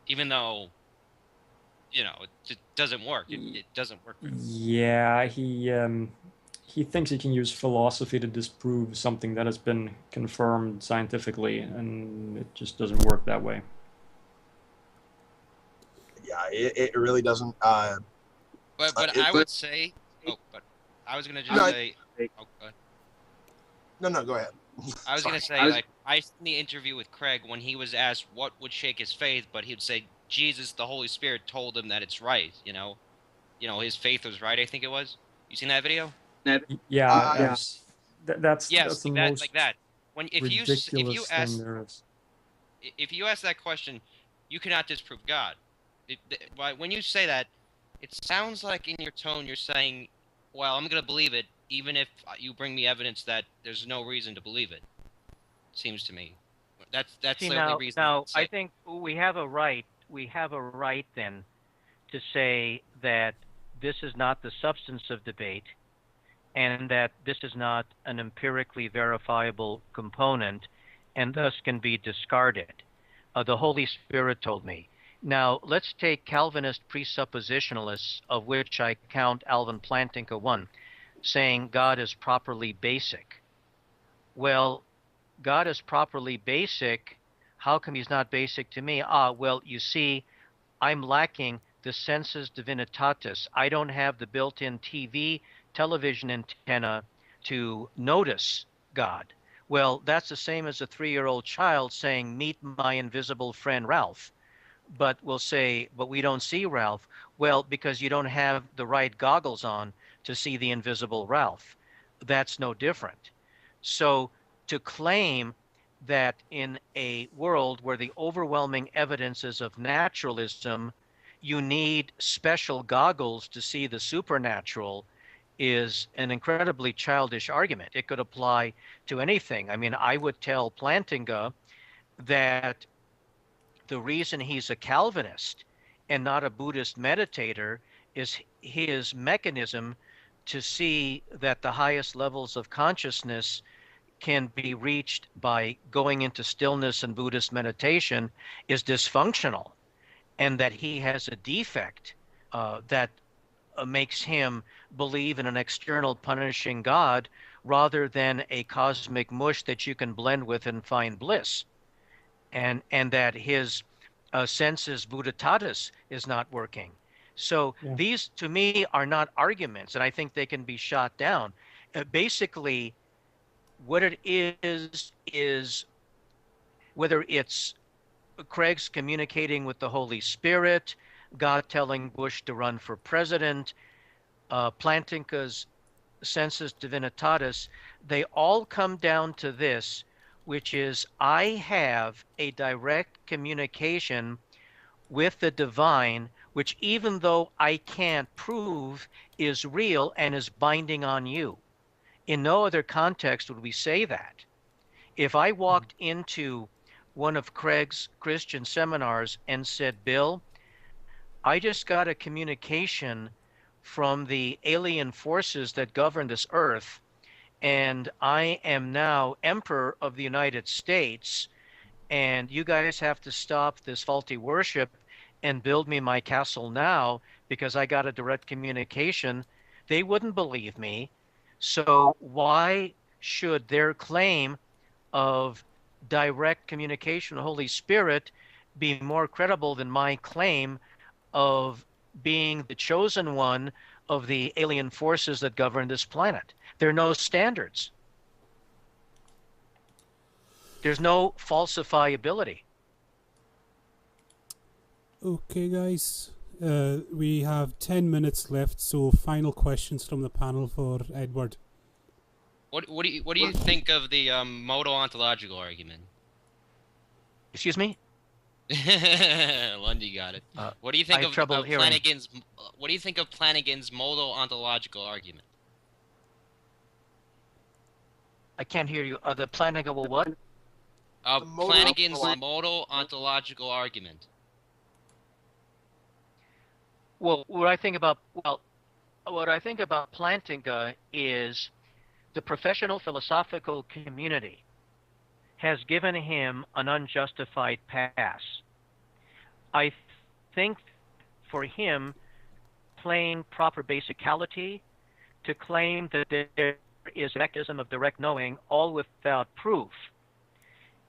even though it doesn't work. It doesn't work. Yeah, he thinks he can use philosophy to disprove something that has been confirmed scientifically, and it just doesn't work that way. Yeah, it really doesn't. But I would say. Oh, but I was gonna just say. Oh, go ahead. No, go ahead. I was gonna say, like, I seen the interview with Craig when he was asked what would shake his faith, but he'd say Jesus, the Holy Spirit, told him that it's right. You know, his faith was right. I think it was. You seen that video? Yeah, that's Yes, the like that, most like that. When if you thing there is. if you ask that question, you cannot disprove God. When you say that, it sounds like in your tone you're saying, "Well, I'm gonna believe it, even if you bring me evidence that there's no reason to believe it." Seems to me. That's See, the now, only reason. now I think we have a right. We have a right then to say that this is not the substance of debate, and that this is not an empirically verifiable component, and thus can be discarded. The Holy Spirit told me. Now, let's take Calvinist presuppositionalists, of which I count Alvin Plantinga one, saying God is properly basic. Well, God is properly basic. How come he's not basic to me? Well, you see, I'm lacking the sensus divinitatis. I don't have the built-in television antenna to notice God. Well, that's the same as a 3-year-old child saying, meet my invisible friend Ralph. But we'll say, but we don't see Ralph. Well, because you don't have the right goggles on to see the invisible Ralph. That's no different. So to claim that in a world where the overwhelming evidence is of naturalism, you need special goggles to see the supernatural is an incredibly childish argument. It could apply to anything. I mean, I would tell Plantinga that the reason he's a Calvinist and not a Buddhist meditator is his mechanism to see that the highest levels of consciousness can be reached by going into stillness and Buddhist meditation is dysfunctional, and that he has a defect that makes him believe in an external punishing God rather than a cosmic mush that you can blend with and find bliss. And that his sensus buddhitatis is not working. So these, to me, are not arguments, and I think they can be shot down. Basically, what it is whether it's Craig's communicating with the Holy Spirit, God telling Bush to run for president, Plantinga's sensus divinitatis, they all come down to this, which is I have a direct communication with the divine, which even though I can't prove is real and is binding on you. In no other context would we say that. If I walked into one of Craig's Christian seminars and said, Bill, I just got a communication from the alien forces that govern this earth, and I am now Emperor of the United States, and you guys have to stop this faulty worship and build me my castle now because I got a direct communication, they wouldn't believe me. So why should their claim of direct communication with the Holy Spirit be more credible than my claim of being the chosen one of the alien forces that govern this planet? There are no standards. There's no falsifiability. Okay, guys. We have 10 minutes left, so final questions from the panel for Edward. What do you think of the modal ontological argument? Excuse me? Lundy got it. What do you think of Flanagan's? What do you think of Flanagan's modal ontological argument? I can't hear you. The Flanagan will what? Flanagan's modal ontological argument. Well, what I think about Plantinga is the professional philosophical community has given him an unjustified pass. I think for him, plain proper basicality, to claim that there is a mechanism of direct knowing, all without proof,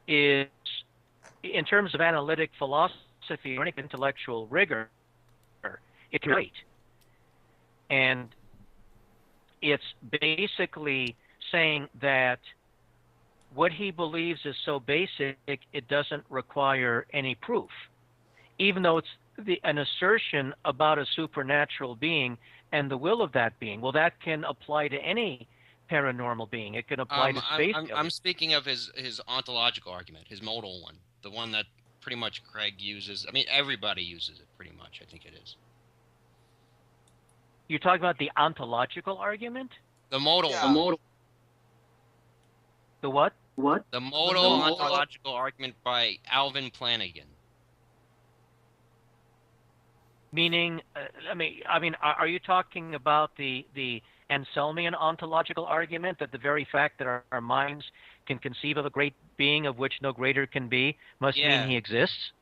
is, in terms of analytic philosophy or any intellectual rigor, it's great. And it's basically saying that what he believes is so basic, it doesn't require any proof, even though it's an assertion about a supernatural being and the will of that being. Well, that can apply to any paranormal being. It can apply to space. I'm speaking of his ontological argument, his modal one, the one that pretty much Craig uses. I mean, everybody uses it pretty much. I think it is. You're talking about the ontological argument? The modal. Yeah. The modal. The what? The modal ontological argument by Alvin Flanagan. Meaning, are you talking about the Anselmian ontological argument that the very fact that our minds can conceive of a great being of which no greater can be must mean he exists?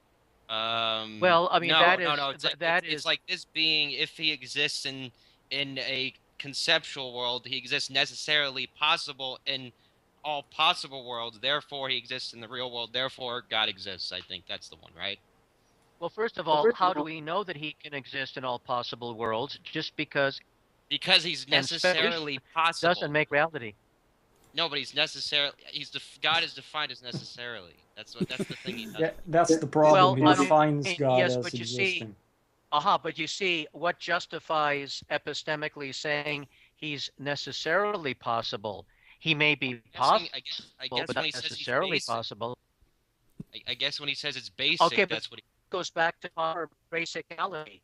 Well, I mean, no. It's like this being, if he exists in a conceptual world, he exists necessarily possible in all possible worlds. Therefore, he exists in the real world. Therefore, God exists. I think that's the one, right? Well, first of all, how do we know that he can exist in all possible worlds? Just because he's necessarily possible doesn't make reality. No, but he's necessarily. God is defined as necessarily. That's the thing he does. Yeah, that's the problem. Well, he defines God yes, as but existing. But you see, what justifies epistemically saying he's necessarily possible? He may be possible, I guess but when not he says necessarily he's basic, possible. I guess when he says it's basic, Okay, that's what he goes back to our basicality.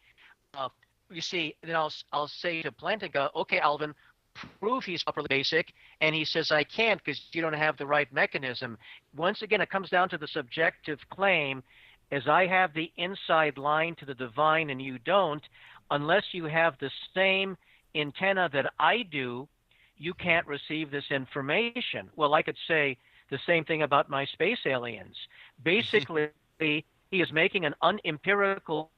You see, then I'll say to Plantinga, okay, Alvin, prove he's properly basic, and he says I can't because you don't have the right mechanism. Once again, it comes down to the subjective claim. As I have the inside line to the divine and you don't, unless you have the same antenna that I do, you can't receive this information. Well, I could say the same thing about my space aliens. Basically, he is making an unempirical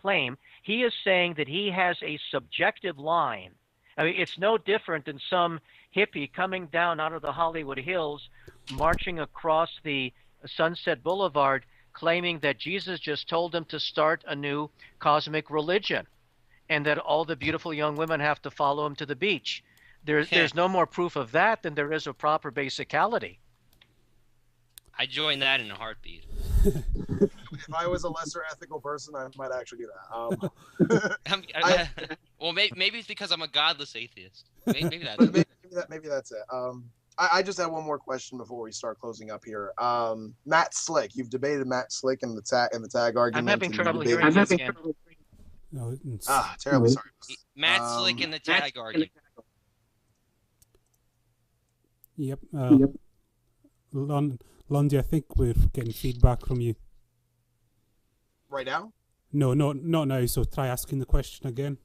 claim. He is saying that he has a subjective line. I mean, it's no different than some hippie coming down out of the Hollywood Hills, marching across the Sunset Boulevard, claiming that Jesus just told him to start a new cosmic religion and that all the beautiful young women have to follow him to the beach. There's no more proof of that than there is of proper basicality. I join that in a heartbeat. If I was a lesser ethical person, I might actually do that. Well, maybe it's because I'm a godless atheist. Maybe that's it. I just have one more question before we start closing up here. Matt Slick, you've debated Matt Slick in the tag argument. I'm having trouble hearing you again. Terribly sorry. Matt Slick in the tag argument. Yep. Lundy, I think we're getting feedback from you. Right now? No, not now. So try asking the question again.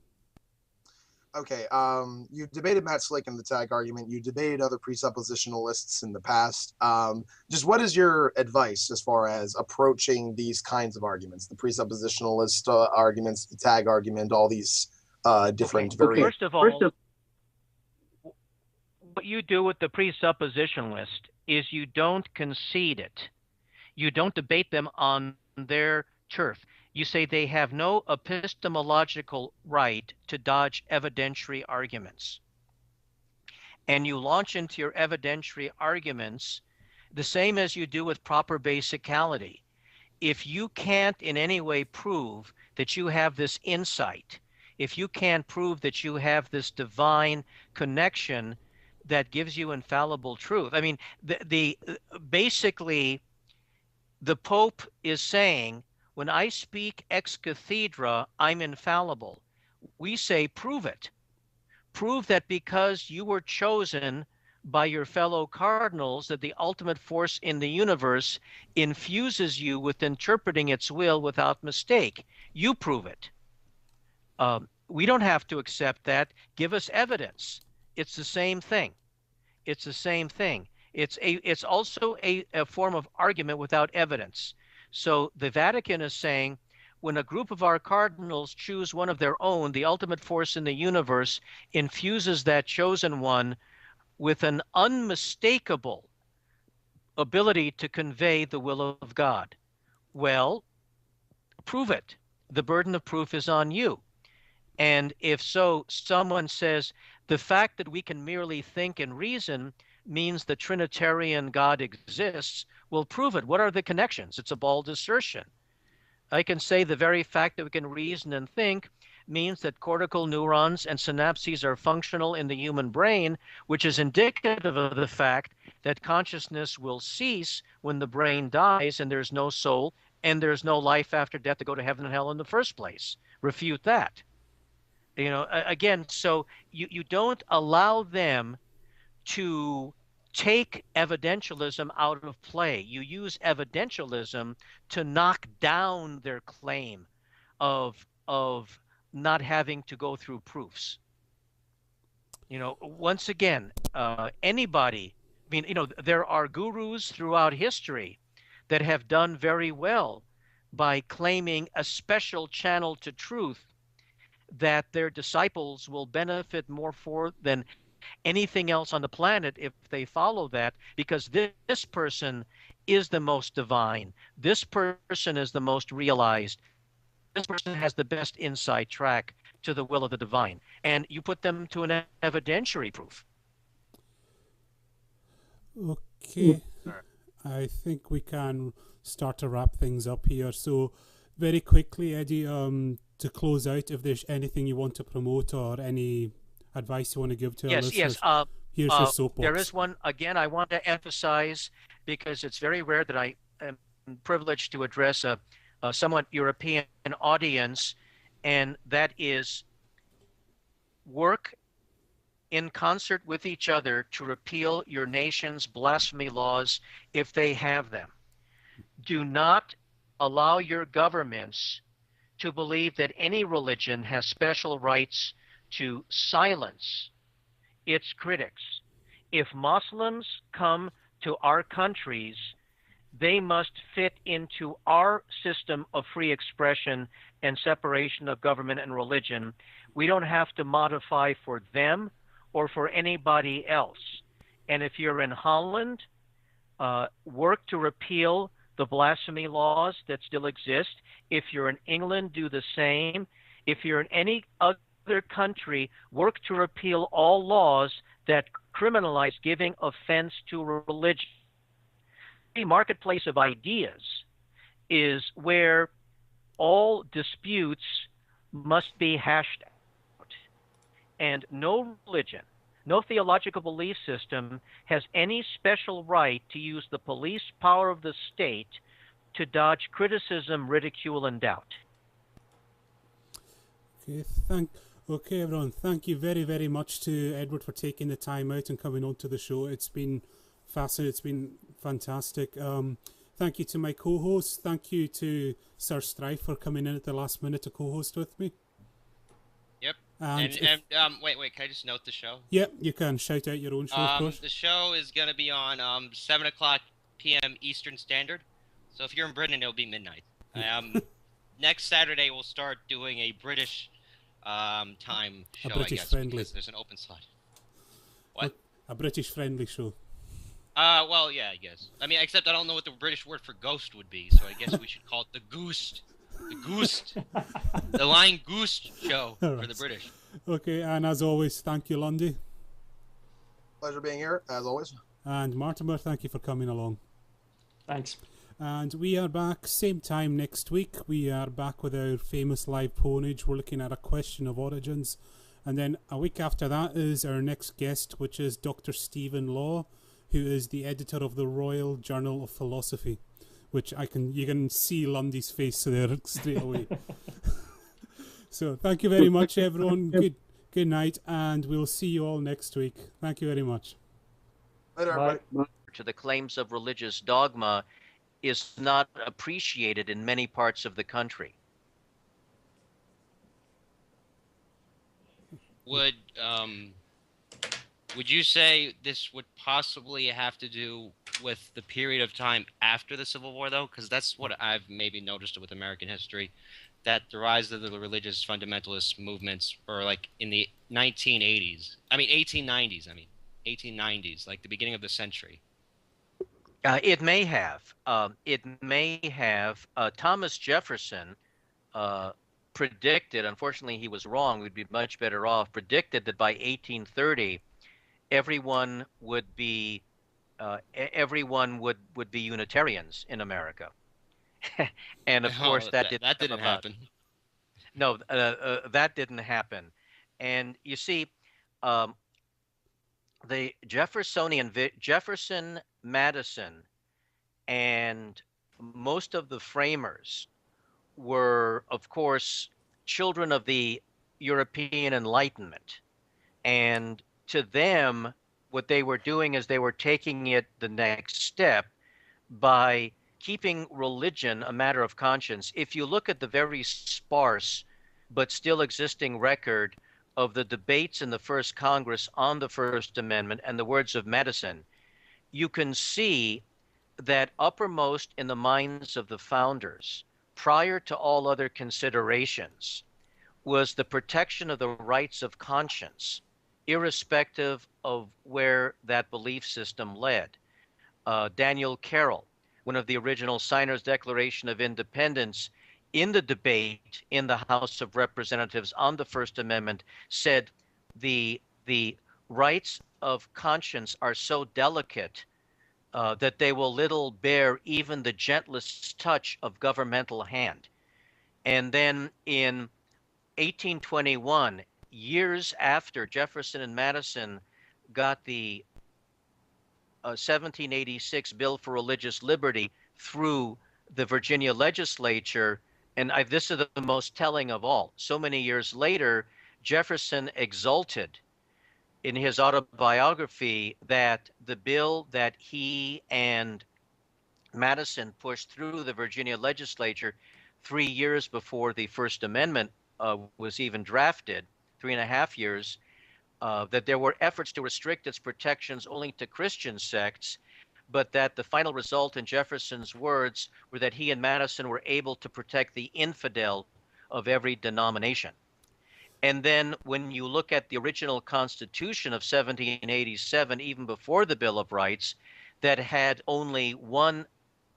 Okay. You debated Matt Slick in the tag argument. You debated other presuppositionalists in the past. Just what is your advice as far as approaching these kinds of arguments? The presuppositionalist arguments, the tag argument, all these different variants. First of all, what you do with the presuppositionalist is you don't concede it. You don't debate them on their turf. You say they have no epistemological right to dodge evidentiary arguments. And you launch into your evidentiary arguments the same as you do with proper basicality. If you can't in any way prove that you have this insight, if you can't prove that you have this divine connection that gives you infallible truth. I mean, basically, the Pope is saying, when I speak ex cathedra, I'm infallible. We say, prove it. Prove that because you were chosen by your fellow cardinals, that the ultimate force in the universe infuses you with interpreting its will without mistake. You prove it. We don't have to accept that. Give us evidence. It's the same thing. It's the same thing. It's also a form of argument without evidence. So the Vatican is saying, when a group of our cardinals choose one of their own, the ultimate force in the universe infuses that chosen one with an unmistakable ability to convey the will of God. Well, prove it. The burden of proof is on you. And if so, someone says the fact that we can merely think and reason means the Trinitarian God exists, will prove it. What are the connections? It's a bald assertion. I can say the very fact that we can reason and think means that cortical neurons and synapses are functional in the human brain, which is indicative of the fact that consciousness will cease when the brain dies and there's no soul and there's no life after death to go to heaven and hell in the first place. Refute that. You know, again, so you don't allow them to take evidentialism out of play. You use evidentialism to knock down their claim of not having to go through proofs. You know, once again, anybody, I mean, you know, there are gurus throughout history that have done very well by claiming a special channel to truth that their disciples will benefit more for than anything else on the planet if they follow that, because this person is the most divine. This person is the most realized. This person has the best inside track to the will of the divine. And you put them to an evidentiary proof. Okay. I think we can start to wrap things up here. So very quickly, Eddie, to close out, if there's anything you want to promote or any advice you want to give to our listeners, here's your soapbox. There is one, again, I want to emphasize, because it's very rare that I am privileged to address a somewhat European audience, and that is work in concert with each other to repeal your nation's blasphemy laws if they have them. Do not allow your governments to believe that any religion has special rights to silence its critics. If Muslims come to our countries, they must fit into our system of free expression and separation of government and religion. We don't have to modify for them or for anybody else. And if you're in Holland, work to repeal the blasphemy laws that still exist. If you're in England, do the same. If you're in any other country, work to repeal all laws that criminalize giving offense to religion. The marketplace of ideas is where all disputes must be hashed out. And no religion, no theological belief system has any special right to use the police power of the state to dodge criticism, ridicule, and doubt. Okay, everyone. Thank you very, very much to Edward for taking the time out and coming on to the show. It's been fascinating. It's been fantastic. Thank you to my co-host. Thank you to Sir Strife for coming in at the last minute to co-host with me. Yep. And wait, can I just note the show? Yep, you can shout out your own show, of course. The show is going to be on 7 o'clock p.m. Eastern Standard. So if you're in Britain, it'll be midnight. Next Saturday, we'll start doing a British time show, a British I guess, friendly. because there's an open slot. What? A British friendly show. Well, yeah, I guess. I mean, except I don't know what the British word for ghost would be, so I guess we should call it the Goost. The Goost. The Lying Goose show for the British. Okay, and as always, thank you, Lundy. Pleasure being here, as always. And Mortimer, thank you for coming along. Thanks. And we are back same time next week. We are back with our famous live ponage. We're looking at a question of origins. And then a week after that is our next guest, which is Dr. Stephen Law, who is the editor of the Royal Journal of Philosophy, which you can see Lundy's face there straight away. So thank you very much, everyone. Good night, and we'll see you all next week. Thank you very much. Later, everybody. Bye. To the claims of religious dogma is not appreciated in many parts of the country. Would you say this would possibly have to do with the period of time after the Civil War, though? Because that's what I've maybe noticed with American history, that the rise of the religious fundamentalist movements were like in the 1980s. I mean, 1890s. I mean, 1890s, like the beginning of the century. It may have. It may have. Thomas Jefferson predicted, unfortunately he was wrong, we'd be much better off, predicted that by 1830 everyone would be Unitarians in America. And of course that didn't that come didn't about. happen. No, that didn't happen. And you see, the Jefferson, Madison, and most of the framers were, of course, children of the European Enlightenment. And to them, what they were doing is they were taking it the next step by keeping religion a matter of conscience. If you look at the very sparse but still existing record of the debates in the first Congress on the First Amendment and the words of Madison, you can see that uppermost in the minds of the founders, prior to all other considerations, was the protection of the rights of conscience, irrespective of where that belief system led. Daniel Carroll, one of the original signers of the Declaration of Independence, in the debate in the House of Representatives on the First Amendment, said the rights of conscience are so delicate that they will little bear even the gentlest touch of governmental hand. And then in 1821, years after Jefferson and Madison got the 1786 Bill for Religious Liberty through the Virginia legislature, and this is the most telling of all. So many years later, Jefferson exulted in his autobiography that the bill that he and Madison pushed through the Virginia legislature 3 years before the First Amendment was even drafted, 3.5 years, that there were efforts to restrict its protections only to Christian sects, but that the final result, in Jefferson's words, were that he and Madison were able to protect the infidel of every denomination. And then when you look at the original Constitution of 1787, even before the Bill of Rights, that had only one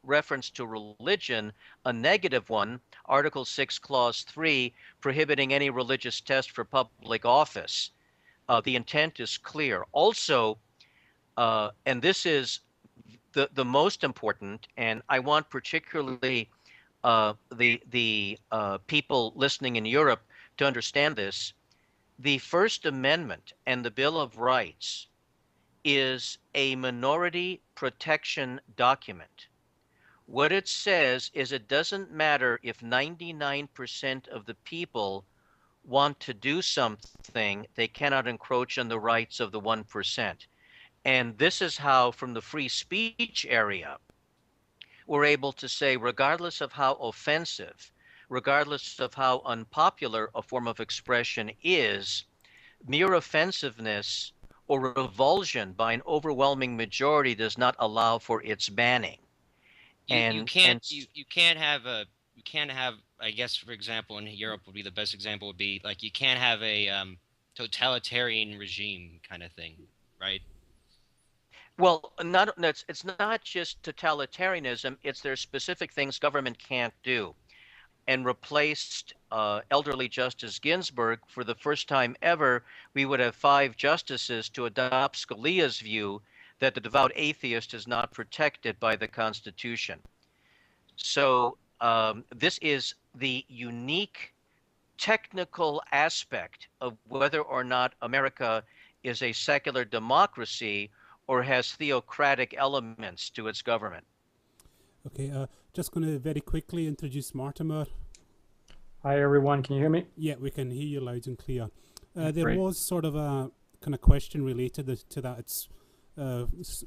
reference to religion, a negative one, Article 6, Clause 3, prohibiting any religious test for public office. The intent is clear. Also, and this is the most important, and I want particularly the people listening in Europe to understand this, the First Amendment and the Bill of Rights is a minority protection document. What it says is it doesn't matter if 99% of the people want to do something, they cannot encroach on the rights of the 1%. And this is how, from the free speech area, we're able to say, regardless of how offensive, regardless of how unpopular a form of expression is, mere offensiveness or revulsion by an overwhelming majority does not allow for its banning. You can't have, I guess, for example, in Europe would be the best example, would be like you can't have a totalitarian regime kind of thing, right? Well, it's not just totalitarianism, it's there's specific things government can't do. And replaced elderly Justice Ginsburg, for the first time ever, we would have 5 justices to adopt Scalia's view that the devout atheist is not protected by the Constitution. So this is the unique technical aspect of whether or not America is a secular democracy or has theocratic elements to its government. Okay, just going to very quickly introduce Mortimer. Hi everyone, can you hear me? Yeah, we can hear you loud and clear. There Great. was sort of a kind of question related to that. It's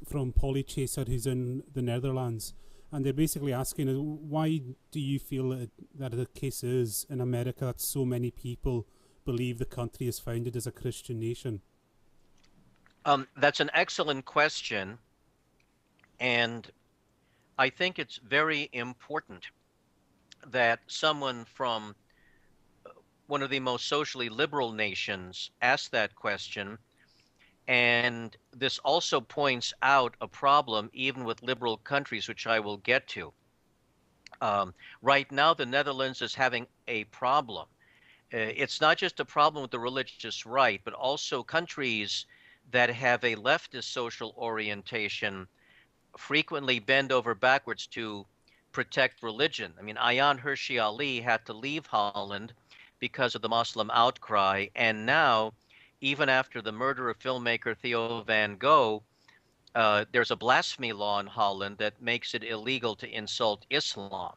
from Polly Chaser, who's in the Netherlands. And they're basically asking, why do you feel that the case is in America that so many people believe the country is founded as a Christian nation? That's an excellent question. And I think it's very important that someone from one of the most socially liberal nations asked that question. And this also points out a problem even with liberal countries, which I will get to. Right now, the Netherlands is having a problem. It's not just a problem with the religious right, but also countries that have a leftist social orientation frequently bend over backwards to protect religion. I mean, Ayaan Hirsi Ali had to leave Holland because of the Muslim outcry, and now, even after the murder of filmmaker Theo van Gogh, there's a blasphemy law in Holland that makes it illegal to insult Islam,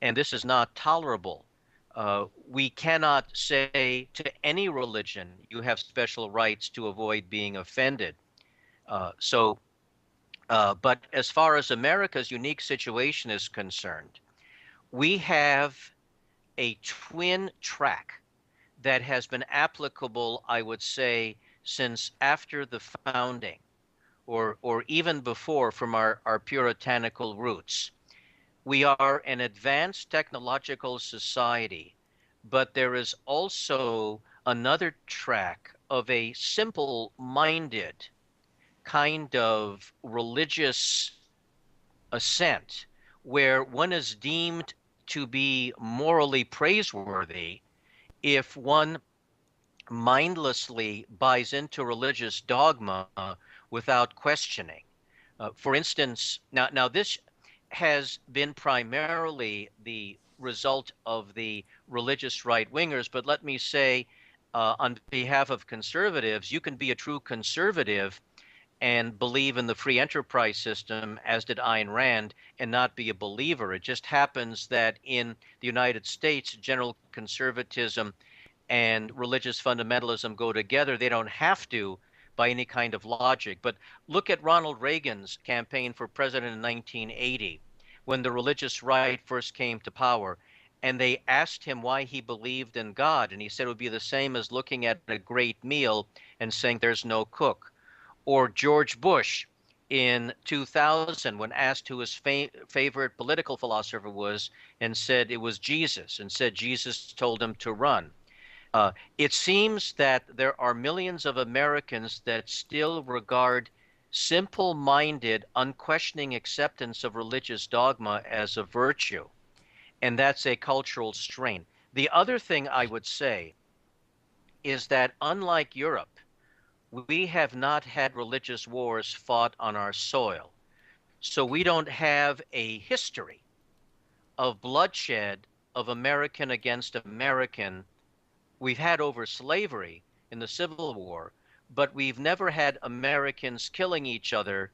and this is not tolerable. We cannot say to any religion, you have special rights to avoid being offended. But as far as America's unique situation is concerned, we have a twin track that has been applicable, I would say, since after the founding, or even before, from our puritanical roots. We are an advanced technological society, but there is also another track of a simple-minded kind of religious assent where one is deemed to be morally praiseworthy if one mindlessly buys into religious dogma without questioning. For instance, now this has been primarily the result of the religious right-wingers, but let me say, on behalf of conservatives, you can be a true conservative and believe in the free enterprise system, as did Ayn Rand, and not be a believer. It just happens that in the United States, general conservatism and religious fundamentalism go together. They don't have to by any kind of logic. But look at Ronald Reagan's campaign for president in 1980, when the religious right first came to power. And they asked him why he believed in God. And he said it would be the same as looking at a great meal and saying there's no cook. Or George Bush in 2000, when asked who his favorite political philosopher was, and said it was Jesus, and said Jesus told him to run. It seems that there are millions of Americans that still regard simple-minded, unquestioning acceptance of religious dogma as a virtue, and that's a cultural strain. The other thing I would say is that unlike Europe, we have not had religious wars fought on our soil. So we don't have a history of bloodshed of American against American. We've had over slavery in the Civil War, but we've never had Americans killing each other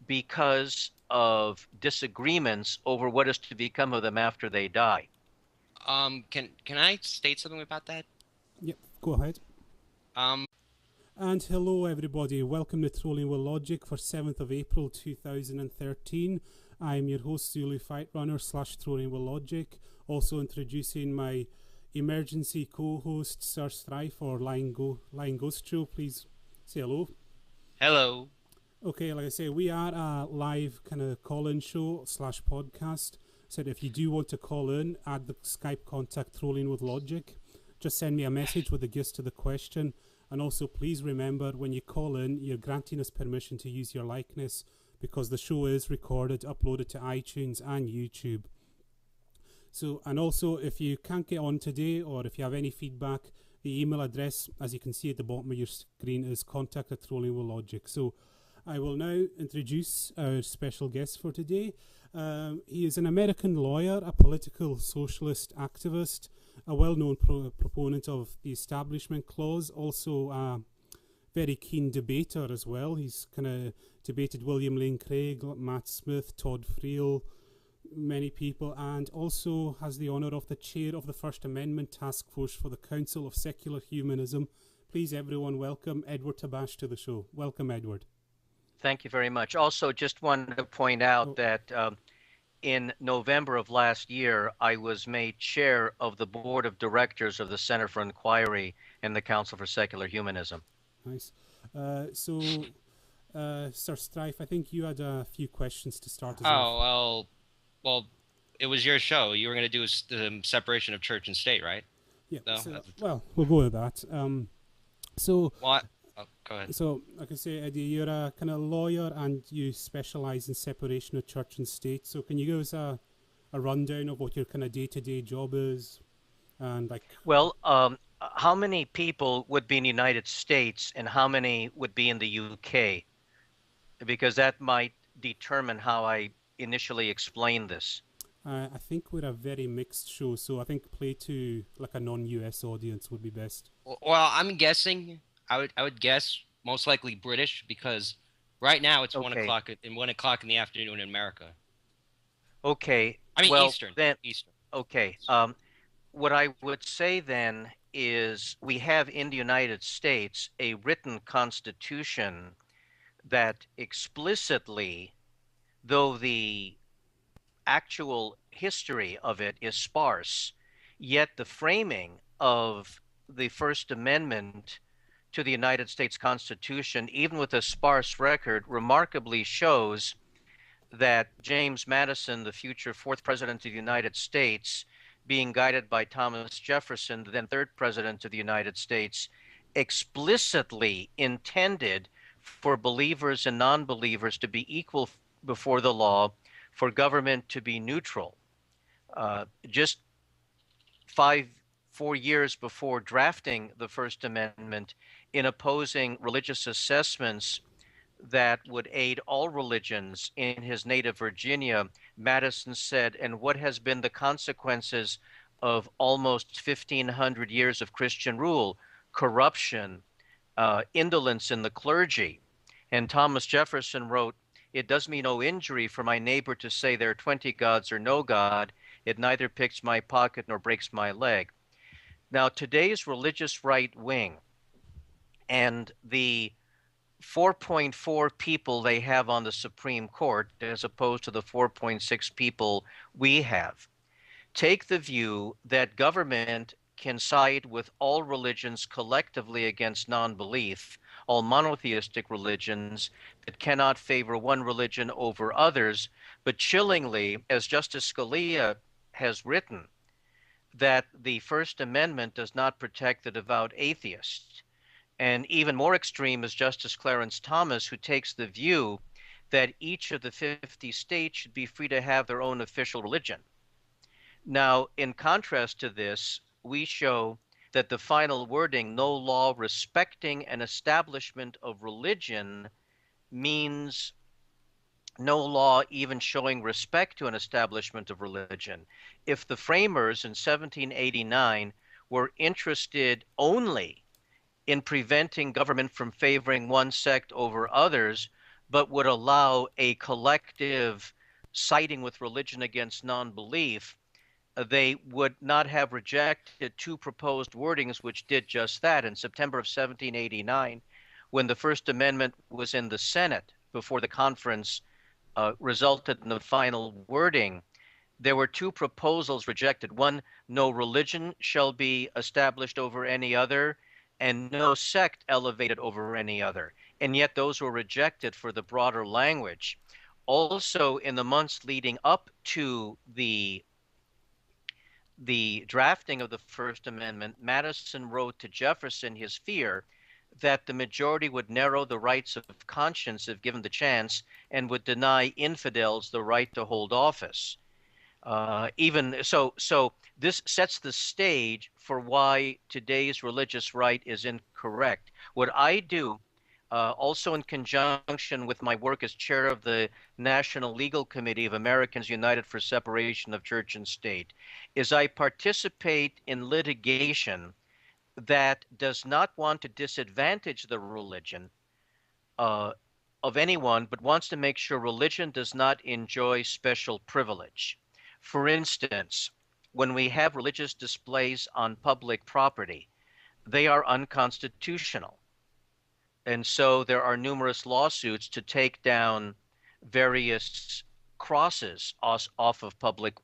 because of disagreements over what is to become of them after they die. Can I state something about that? Yep, go ahead. Um, And hello everybody, welcome to Trolling with Logic for 7th of April 2013. I'm your host Zulu Fight Runner / Trolling with Logic, also introducing my emergency co-host Sir Strife or Lying Ghost Show. Please say hello. Hello. Okay, like I say, we are a live kind of call-in show / podcast. So if you do want to call in, add the Skype contact Trolling with Logic. Just send me a message with the gist of the question. And also, please remember, when you call in, you're granting us permission to use your likeness because the show is recorded, uploaded to iTunes and YouTube. So, and also, if you can't get on today or if you have any feedback, the email address, as you can see at the bottom of your screen, is contact@trollingwithlogic. So, I will now introduce our special guest for today. He is an American lawyer, a political socialist activist, a well-known proponent of the Establishment Clause, also a very keen debater as well. He's kind of debated William Lane Craig, Matt Smith, Todd Friel, many people, and also has the honour of the chair of the First Amendment Task Force for the Council of Secular Humanism. Please, everyone, welcome Edward Tabash to the show. Welcome, Edward. Thank you very much. Also, just wanted to point out that in November of last year, I was made chair of the board of directors of the Center for Inquiry and the Council for Secular Humanism. Nice. Sir Strife, I think you had a few questions to start us off. Well, it was your show. You were going to do separation of church and state, right? Yeah. No, So, well, we'll go with that. So. What? Oh, go ahead. So, like I say, Eddie, you're a kind of lawyer and you specialise in separation of church and state. So, can you give us a rundown of what your kind of day-to-day job is? And like, Well, how many people would be in the United States and how many would be in the UK? Because that might determine how I initially explain this. I think we're a very mixed show, so I think play to like a non-US audience would be best. Well, I'm guessing. I would guess most likely British because right now it's 1 o'clock in 1 o'clock in the afternoon in America. Okay. I mean well, Eastern. Then, Eastern. okay. What I would say then is we have in the United States a written constitution that explicitly, though the actual history of it is sparse, yet the framing of the First Amendment to the United States Constitution, even with a sparse record, remarkably shows that James Madison, the future fourth president of the United States, being guided by Thomas Jefferson, the then third president of the United States, explicitly intended for believers and non-believers to be equal before the law, for government to be neutral. Just 4 years before drafting the First Amendment, in opposing religious assessments that would aid all religions in his native Virginia, Madison said, and what has been the consequences of almost 1,500 years of Christian rule? Corruption, indolence in the clergy. And Thomas Jefferson wrote, it does me no injury for my neighbor to say there are 20 gods or no God. It neither picks my pocket nor breaks my leg. Now, today's religious right wing and the 4.4 people they have on the Supreme Court, as opposed to the 4.6 people we have, take the view that government can side with all religions collectively against non-belief, all monotheistic religions that cannot favor one religion over others, but chillingly, as Justice Scalia has written, that the First Amendment does not protect the devout atheist. And even more extreme is Justice Clarence Thomas, who takes the view that each of the 50 states should be free to have their own official religion. Now, in contrast to this, we show that the final wording, no law respecting an establishment of religion, means no law even showing respect to an establishment of religion. If the framers in 1789 were interested only in preventing government from favoring one sect over others, but would allow a collective siding with religion against non-belief, they would not have rejected two proposed wordings which did just that. In September of 1789, when the First Amendment was in the Senate before the conference resulted in the final wording, there were two proposals rejected. One, no religion shall be established over any other, and no sect elevated over any other. And yet those were rejected for the broader language. Also, in the months leading up to the drafting of the First Amendment, Madison wrote to Jefferson his fear that the majority would narrow the rights of conscience if given the chance and would deny infidels the right to hold office. Even so, this sets the stage for why today's religious right is incorrect. What I do, also in conjunction with my work as chair of the National Legal Committee of Americans United for Separation of Church and State, is I participate in litigation that does not want to disadvantage the religion of anyone, but wants to make sure religion does not enjoy special privilege. For instance, when we have religious displays on public property, they are unconstitutional. And so there are numerous lawsuits to take down various crosses off of public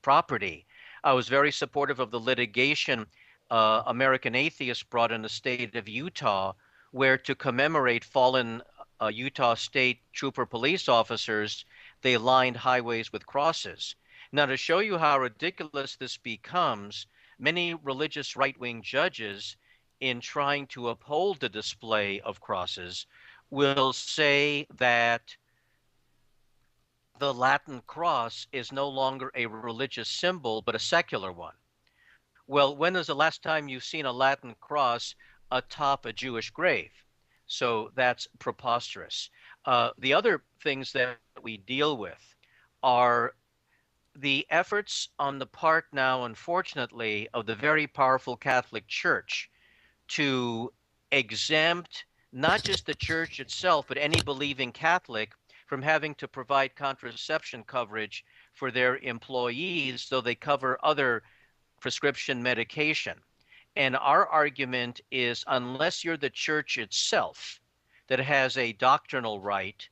property. I was very supportive of the litigation American Atheists brought in the state of Utah, where to commemorate fallen Utah State Trooper police officers, they lined highways with crosses. Now, to show you how ridiculous this becomes, many religious right-wing judges, in trying to uphold the display of crosses, will say that the Latin cross is no longer a religious symbol, but a secular one. Well, when was the last time you've seen a Latin cross atop a Jewish grave? So that's preposterous. The other things that we deal with are the efforts on the part now, unfortunately, of the very powerful Catholic Church to exempt not just the church itself, but any believing Catholic from having to provide contraception coverage for their employees, so they cover other prescription medication. And our argument is, unless you're the church itself that has a doctrinal right,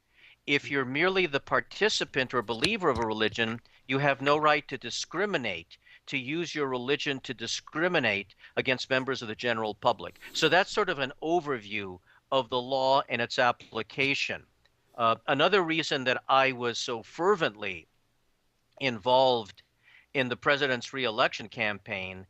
if you're merely the participant or believer of a religion, you have no right to discriminate, to use your religion to discriminate against members of the general public. So that's sort of an overview of the law and its application. Another reason that I was so fervently involved in the president's reelection campaign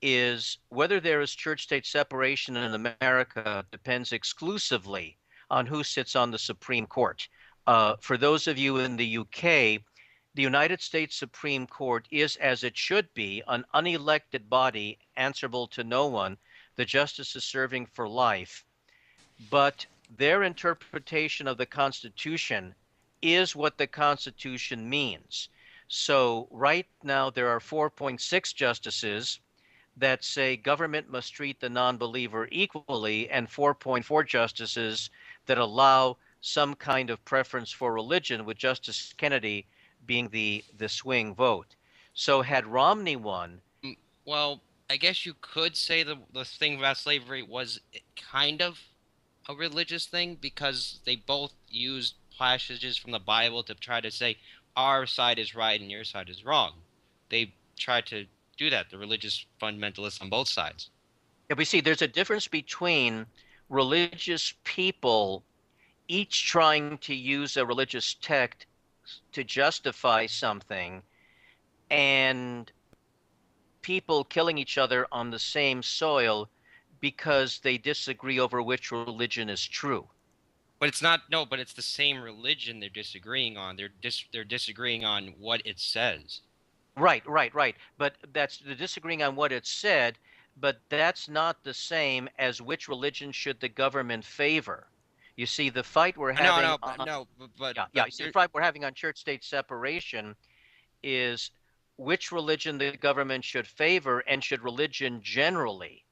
is whether there is church-state separation in America depends exclusively on who sits on the Supreme Court. For those of you in the UK, the United States Supreme Court is, as it should be, an unelected body answerable to no one, the justices serving for life. But their interpretation of the Constitution is what the Constitution means. So right now there are 4.6 justices that say government must treat the non-believer equally, and 4.4 justices that allow some kind of preference for religion, with Justice Kennedy being the swing vote. So had Romney won... Well, I guess you could say the thing about slavery was kind of a religious thing, because they both used passages from the Bible to try to say our side is right and your side is wrong. They tried to do that, the religious fundamentalists on both sides. Yeah, we see there's a difference between religious people each trying to use a religious text to justify something, and people killing each other on the same soil because they disagree over which religion is true. But it's not, no, but it's the same religion they're disagreeing on. They're disagreeing on what it says. Right. But they're disagreeing on what it said, but that's not the same as which religion should the government favor. You see, the fight we're having you see, the fight we're having on church-state separation is which religion the government should favor, and should religion generally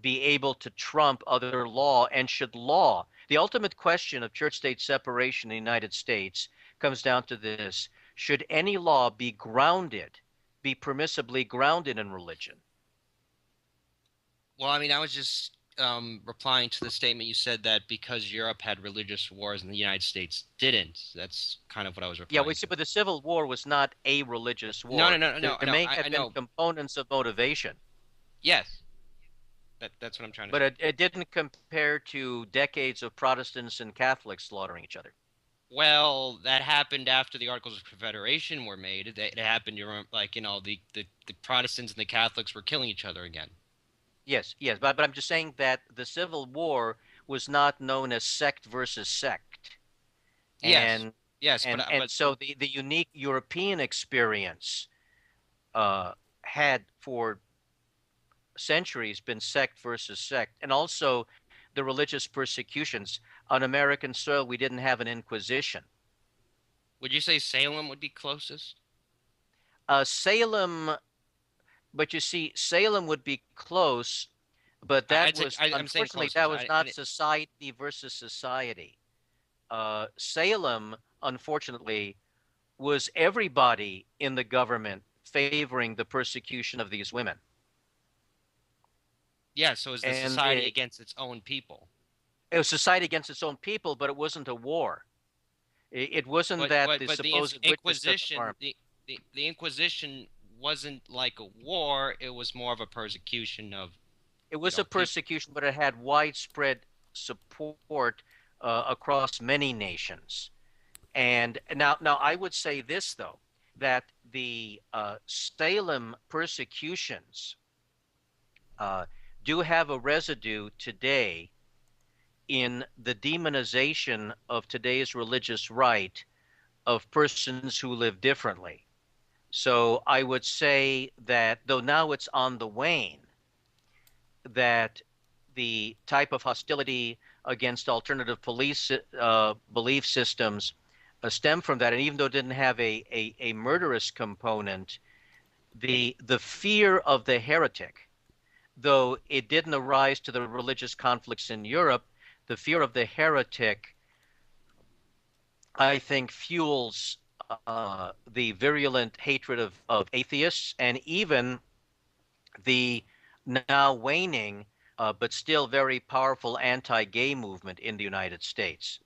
be able to trump other law, and should law... The ultimate question of church-state separation in the United States comes down to this: should any law be permissibly grounded in religion? Well, I mean, I was just replying to the statement you said that because Europe had religious wars and the United States didn't. That's kind of what I was replying to. But the Civil War was not a religious war. No. There may have been components of motivation. Yes. That's what I'm trying to say. But it didn't compare to decades of Protestants and Catholics slaughtering each other. Well, that happened after the Articles of Confederation were made. It happened, the Protestants and the Catholics were killing each other again. Yes, but I'm just saying that the Civil War was not known as sect versus sect. Yes, so the unique European experience had for centuries been sect versus sect, and also the religious persecutions. On American soil, we didn't have an Inquisition. Would you say Salem would be closest? Salem, but you see, Salem would be close, but that unfortunately, that was not society versus society. Salem, unfortunately, was everybody in the government favoring the persecution of these women. Yeah, so it's the society against its own people. It was society against its own people, but it wasn't a war. It wasn't the supposed Inquisition. The Inquisition wasn't like a war. It was more of a persecution of... It was a persecution, but it had widespread support across many nations. And now I would say this, though, that the Salem persecutions do have a residue today in the demonization of today's religious right of persons who live differently. So I would say that, though now it's on the wane, that the type of hostility against alternative belief systems stem from that. And even though it didn't have a murderous component, the fear of the heretic, though it didn't arise to the religious conflicts in Europe, the fear of the heretic, I think, fuels the virulent hatred of atheists, and even the now waning but still very powerful anti-gay movement in the United States.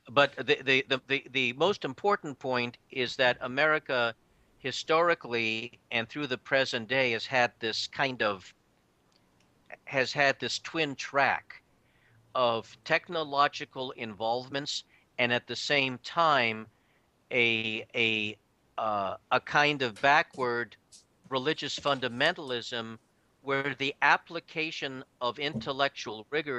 But the most important point is that America historically and through the present day has had this twin track of technological involvements, and at the same time a kind of backward religious fundamentalism where the application of intellectual rigor